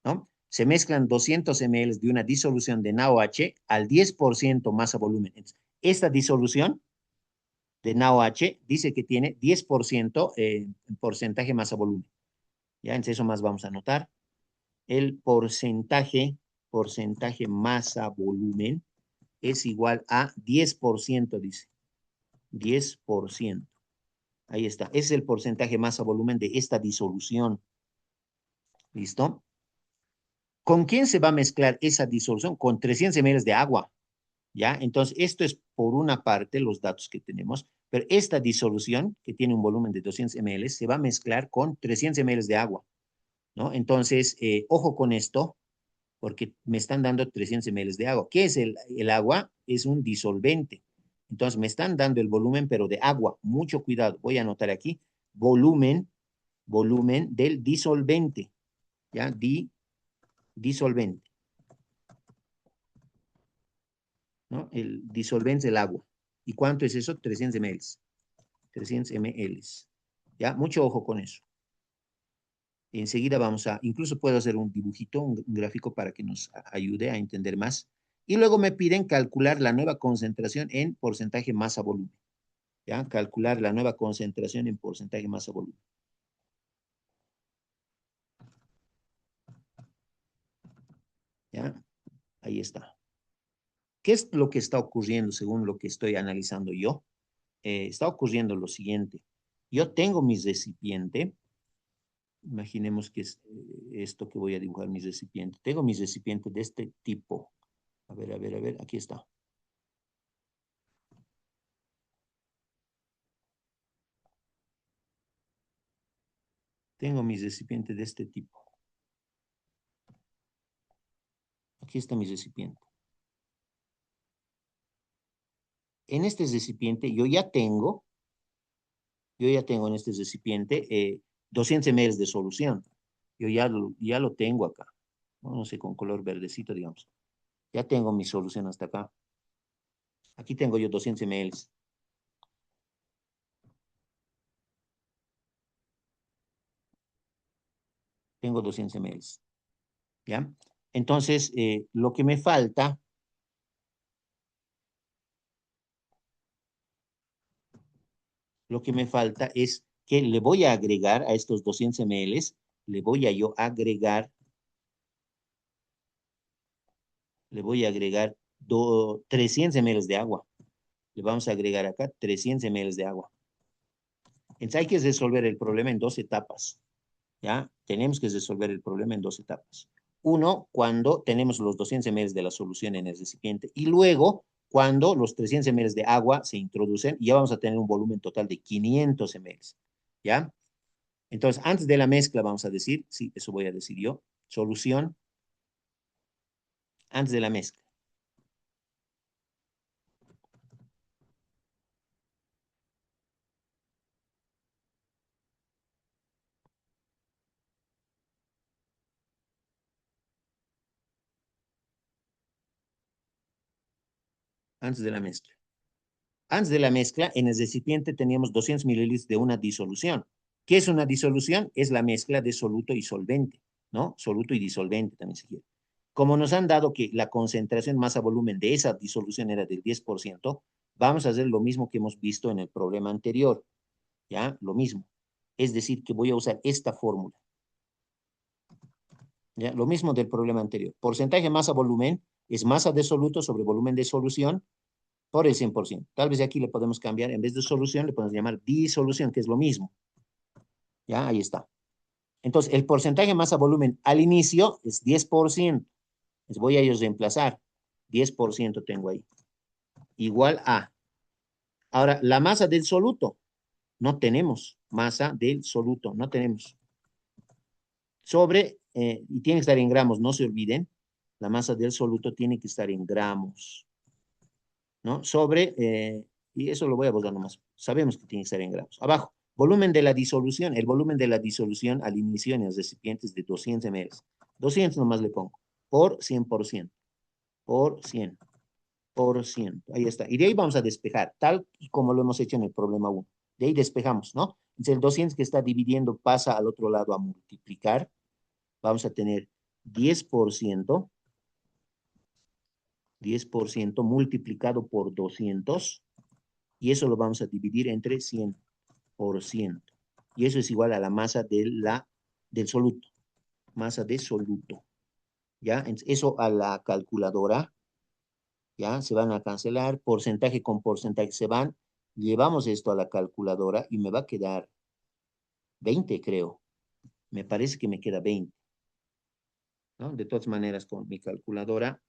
¿no? Se mezclan 200 ml de una disolución de NaOH al 10% masa volumen. Entonces, esta disolución de NaOH dice que tiene 10% porcentaje masa volumen. ¿Ya? Entonces, eso más vamos a anotar. El porcentaje masa volumen es igual a 10%, dice. 10%. Ahí está. Ese es el porcentaje masa volumen de esta disolución. ¿Listo? ¿Con quién se va a mezclar esa disolución? Con 300 ml de agua, ¿ya? Entonces, esto es por una parte los datos que tenemos, pero esta disolución, que tiene un volumen de 200 ml, se va a mezclar con 300 ml de agua, ¿no? Entonces, ojo con esto, porque me están dando 300 ml de agua. ¿Qué es el agua? Es un disolvente. Entonces, me están dando el volumen, pero de agua. Mucho cuidado. Voy a anotar aquí, volumen, volumen del disolvente, ¿ya? Disolvente, ¿no? El disolvente del agua. ¿Y cuánto es eso? 300 ml. 300 ml. ¿Ya? Mucho ojo con eso. Enseguida incluso puedo hacer un dibujito, un gráfico para que nos ayude a entender más. Y luego me piden calcular la nueva concentración en porcentaje masa volumen. ¿Ya? Calcular la nueva concentración en porcentaje masa volumen. ¿Ya? Ahí está. ¿Qué es lo que está ocurriendo según lo que estoy analizando yo? Está ocurriendo lo siguiente. Yo tengo mi recipiente. Imaginemos que es esto que voy a dibujar mi recipiente. Tengo mi recipiente de este tipo. A ver, aquí está. Tengo mis recipientes de este tipo. Aquí está mi recipiente. En este recipiente yo ya tengo en este recipiente 200 ml de solución. Yo ya lo tengo acá. No sé, con color verdecito, digamos. Ya tengo mi solución hasta acá. Aquí tengo yo 200 ml. Tengo 200 ml. ¿Ya? Entonces, lo que me falta es que le voy a agregar a estos 200 ml, le voy a agregar 300 ml de agua. Le vamos a agregar acá 300 ml de agua. Entonces hay que resolver el problema en dos etapas. ¿Ya? Tenemos que resolver el problema en dos etapas. Uno, cuando tenemos los 200 ml de la solución en el recipiente y luego cuando los 300 ml de agua se introducen y ya vamos a tener un volumen total de 500 ml. ¿Ya? Entonces, antes de la mezcla vamos a decir, sí, eso voy a decir yo, solución antes de la mezcla. Antes de la mezcla. Antes de la mezcla, en el recipiente teníamos 200 mililitros de una disolución. ¿Qué es una disolución? Es la mezcla de soluto y solvente, ¿no? Soluto y disolvente también se quiere. Como nos han dado que la concentración masa volumen de esa disolución era del 10%, vamos a hacer lo mismo que hemos visto en el problema anterior, ¿ya? Lo mismo. Es decir, que voy a usar esta fórmula, ¿ya? Lo mismo del problema anterior. Porcentaje masa volumen es masa de soluto sobre volumen de solución por el 100%. Tal vez aquí le podemos cambiar, en vez de solución, le podemos llamar disolución, que es lo mismo. Ya, ahí está. Entonces, el porcentaje masa volumen al inicio es 10%. Les voy a ellos reemplazar. 10% tengo ahí. Igual a. Ahora, la masa del soluto. No tenemos masa del soluto. No tenemos. Sobre, y tiene que estar en gramos, no se olviden. La masa del soluto tiene que estar en gramos. ¿No? Sobre, y eso lo voy a borrar nomás. Sabemos que tiene que estar en gramos. Abajo, volumen de la disolución. El volumen de la disolución al inicio en los recipientes de 200 ml. 200 nomás le pongo. Por 100%. Por 100%. Ahí está. Y de ahí vamos a despejar, tal y como lo hemos hecho en el problema 1. De ahí despejamos, ¿no? Entonces el 200 que está dividiendo pasa al otro lado a multiplicar. Vamos a tener 10%, 10% multiplicado por 200 y eso lo vamos a dividir entre 100%. Y eso es igual a la masa del soluto, masa de soluto. ¿Ya? Eso a la calculadora, ¿ya? Se van a cancelar, porcentaje con porcentaje se van. Llevamos esto a la calculadora y me va a quedar 20, creo. Me parece que me queda 20, ¿no? De todas maneras, con mi calculadora,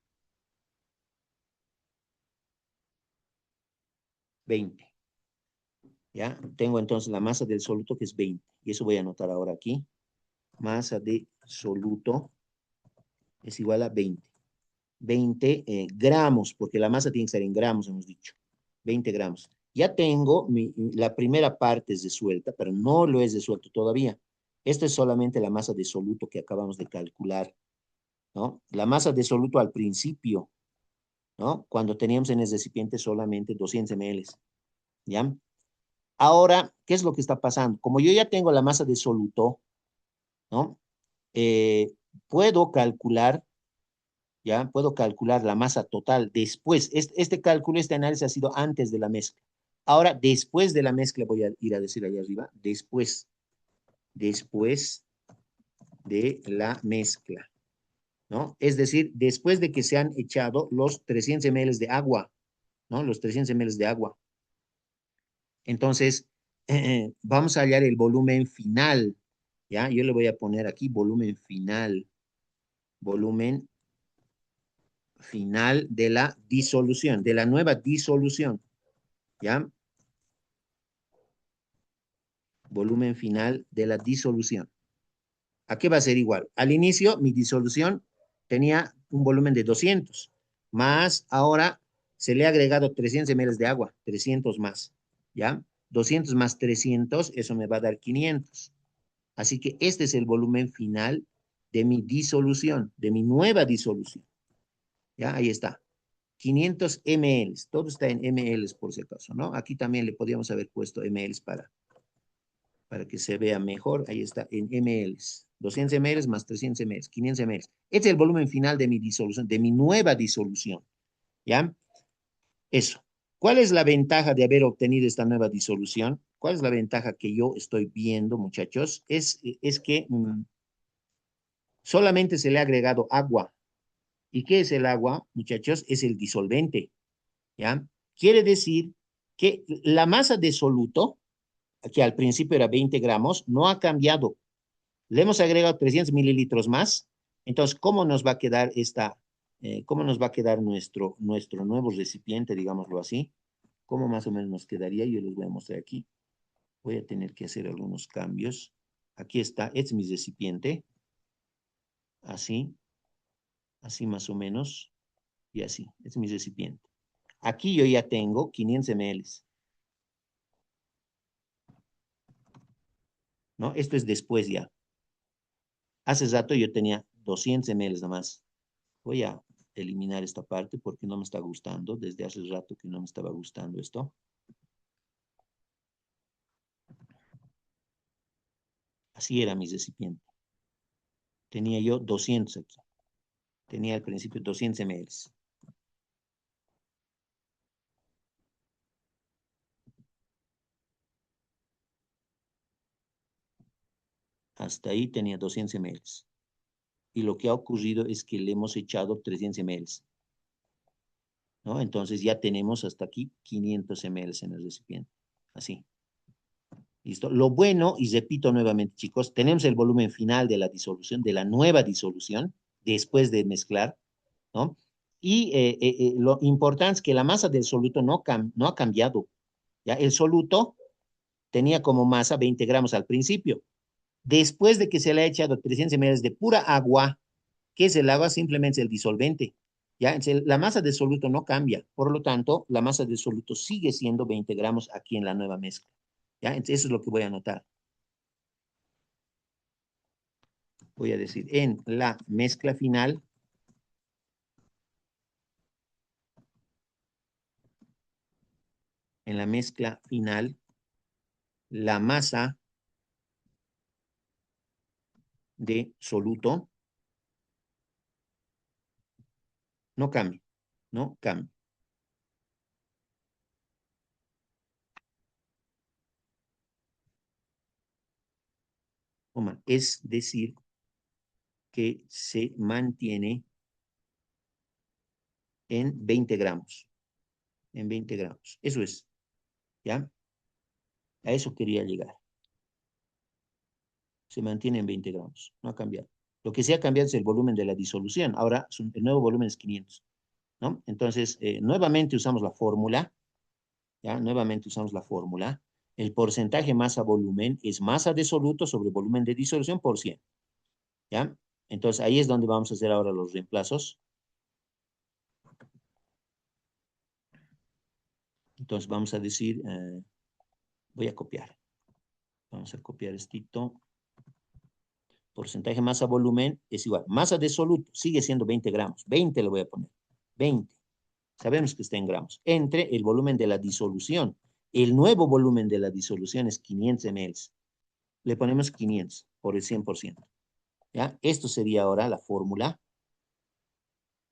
20. ¿Ya? Tengo entonces la masa del soluto que es 20. Y eso voy a anotar ahora aquí. Masa de soluto es igual a 20. 20 gramos, porque la masa tiene que estar en gramos, hemos dicho. 20 gramos. Ya tengo la primera parte es resuelta, pero no lo es resuelto todavía. Esto es solamente la masa de soluto que acabamos de calcular, ¿no? La masa de soluto al principio, ¿no? Cuando teníamos en el recipiente solamente 200 ml, ¿ya? Ahora, ¿qué es lo que está pasando? Como yo ya tengo la masa de soluto, ¿no? Eh, puedo calcular, ¿ya? Puedo calcular la masa total después. Este cálculo, este análisis ha sido antes de la mezcla. Ahora, después de la mezcla, voy a ir a decir allá arriba, después de la mezcla, ¿no? Es decir, después de que se han echado los 300 ml de agua, ¿no? Los 300 ml de agua. Entonces, vamos a hallar el volumen final, ¿ya? Yo le voy a poner aquí volumen final de la disolución, de la nueva disolución, ¿ya? Volumen final de la disolución. ¿A qué va a ser igual? Al inicio, mi disolución tenía un volumen de 200, más ahora se le ha agregado 300 ml de agua, 300 más, ¿ya? 200 más 300, eso me va a dar 500. Así que este es el volumen final de mi disolución, de mi nueva disolución. ¿Ya? Ahí está. 500 ml. Todo está en ml por si acaso, ¿no? Aquí también le podríamos haber puesto ml para que se vea mejor. Ahí está, en ml. 200 ml más 300 ml, 500 ml. Este es el volumen final de mi disolución, de mi nueva disolución. ¿Ya? Eso. ¿Cuál es la ventaja de haber obtenido esta nueva disolución? ¿Cuál es la ventaja que yo estoy viendo, muchachos? Es que solamente se le ha agregado agua. ¿Y qué es el agua, muchachos? Es el disolvente, ¿ya? Quiere decir que la masa de soluto, que al principio era 20 gramos, no ha cambiado. Le hemos agregado 300 mililitros más. Entonces, ¿cómo nos va a quedar cómo nos va a quedar nuestro nuevo recipiente, digámoslo así? ¿Cómo más o menos nos quedaría? Yo les voy a mostrar aquí. Voy a tener que hacer algunos cambios. Aquí está, este es mi recipiente. Así, así más o menos. Y así, este es mi recipiente. Aquí yo ya tengo 500 ml, ¿no? Esto es después ya. Hace rato yo tenía 200 ml nomás. Voy a eliminar esta parte porque no me está gustando. Desde hace rato que no me estaba gustando esto. Así era mi recipiente. Tenía yo 200 aquí. Tenía al principio 200 ml. Hasta ahí tenía 200 ml. Y lo que ha ocurrido es que le hemos echado 300 ml, ¿no? Entonces ya tenemos hasta aquí 500 ml en el recipiente. Así. ¿Listo? Lo bueno, y repito nuevamente, chicos, tenemos el volumen final de la disolución, de la nueva disolución, después de mezclar, ¿no? Y lo importante es que la masa del soluto no ha cambiado. ¿Ya? El soluto tenía como masa 20 gramos al principio. Después de que se le ha echado 300 ml de pura agua, ¿qué es el agua? Simplemente el disolvente. ¿Ya? Entonces, la masa del soluto no cambia. Por lo tanto, la masa del soluto sigue siendo 20 gramos aquí en la nueva mezcla. ¿Ya? Entonces, eso es lo que voy a anotar. Voy a decir, en la mezcla final, la masa de soluto no cambia, no cambia. Es decir, que se mantiene en 20 gramos, en 20 gramos. Eso es, ¿ya? A eso quería llegar. Se mantiene en 20 gramos, no ha cambiado. Lo que sí ha cambiado es el volumen de la disolución. Ahora, el nuevo volumen es 500, ¿no? Entonces, nuevamente usamos la fórmula, ¿ya? Nuevamente usamos la fórmula. El porcentaje masa-volumen es masa de soluto sobre volumen de disolución por 100, ¿ya? Entonces, ahí es donde vamos a hacer ahora los reemplazos. Entonces, vamos a decir, voy a copiar. Vamos a copiar esto. Porcentaje masa-volumen es igual. Masa de soluto sigue siendo 20 gramos. 20 le voy a poner. 20. Sabemos que está en gramos. Entre el volumen de la disolución. El nuevo volumen de la disolución es 500 ml. Le ponemos 500 por el 100%. ¿Ya? Esto sería ahora la fórmula.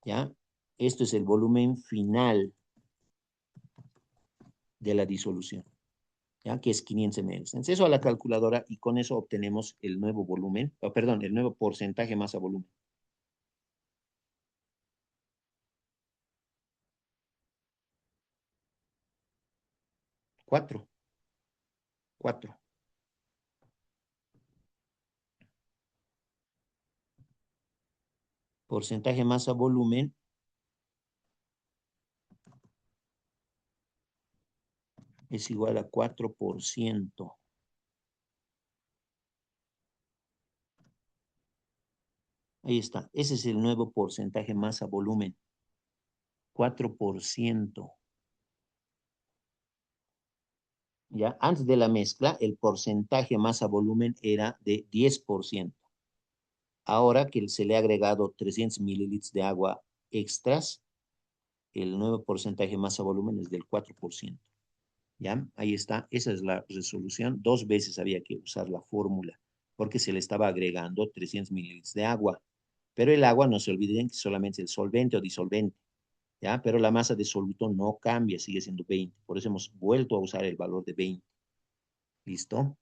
¿Ya? Esto es el volumen final de la disolución, ¿ya? Que es 500 ml. Entonces, eso a la calculadora y con eso obtenemos el nuevo volumen, perdón, el nuevo porcentaje masa volumen. 4, 4. Porcentaje masa volumen es igual a 4%. Ahí está. Ese es el nuevo porcentaje masa volumen. 4%. ¿Ya? Antes de la mezcla, el porcentaje masa volumen era de 10%. Ahora que se le ha agregado 300 mililitros de agua extras, el nuevo porcentaje masa volumen es del 4%. ¿Ya? Ahí está. Esa es la resolución. 2 veces había que usar la fórmula porque se le estaba agregando 300 mililitros de agua. Pero el agua, no se olviden que solamente es el solvente o disolvente. ¿Ya? Pero la masa de soluto no cambia, sigue siendo 20. Por eso hemos vuelto a usar el valor de 20. ¿Listo?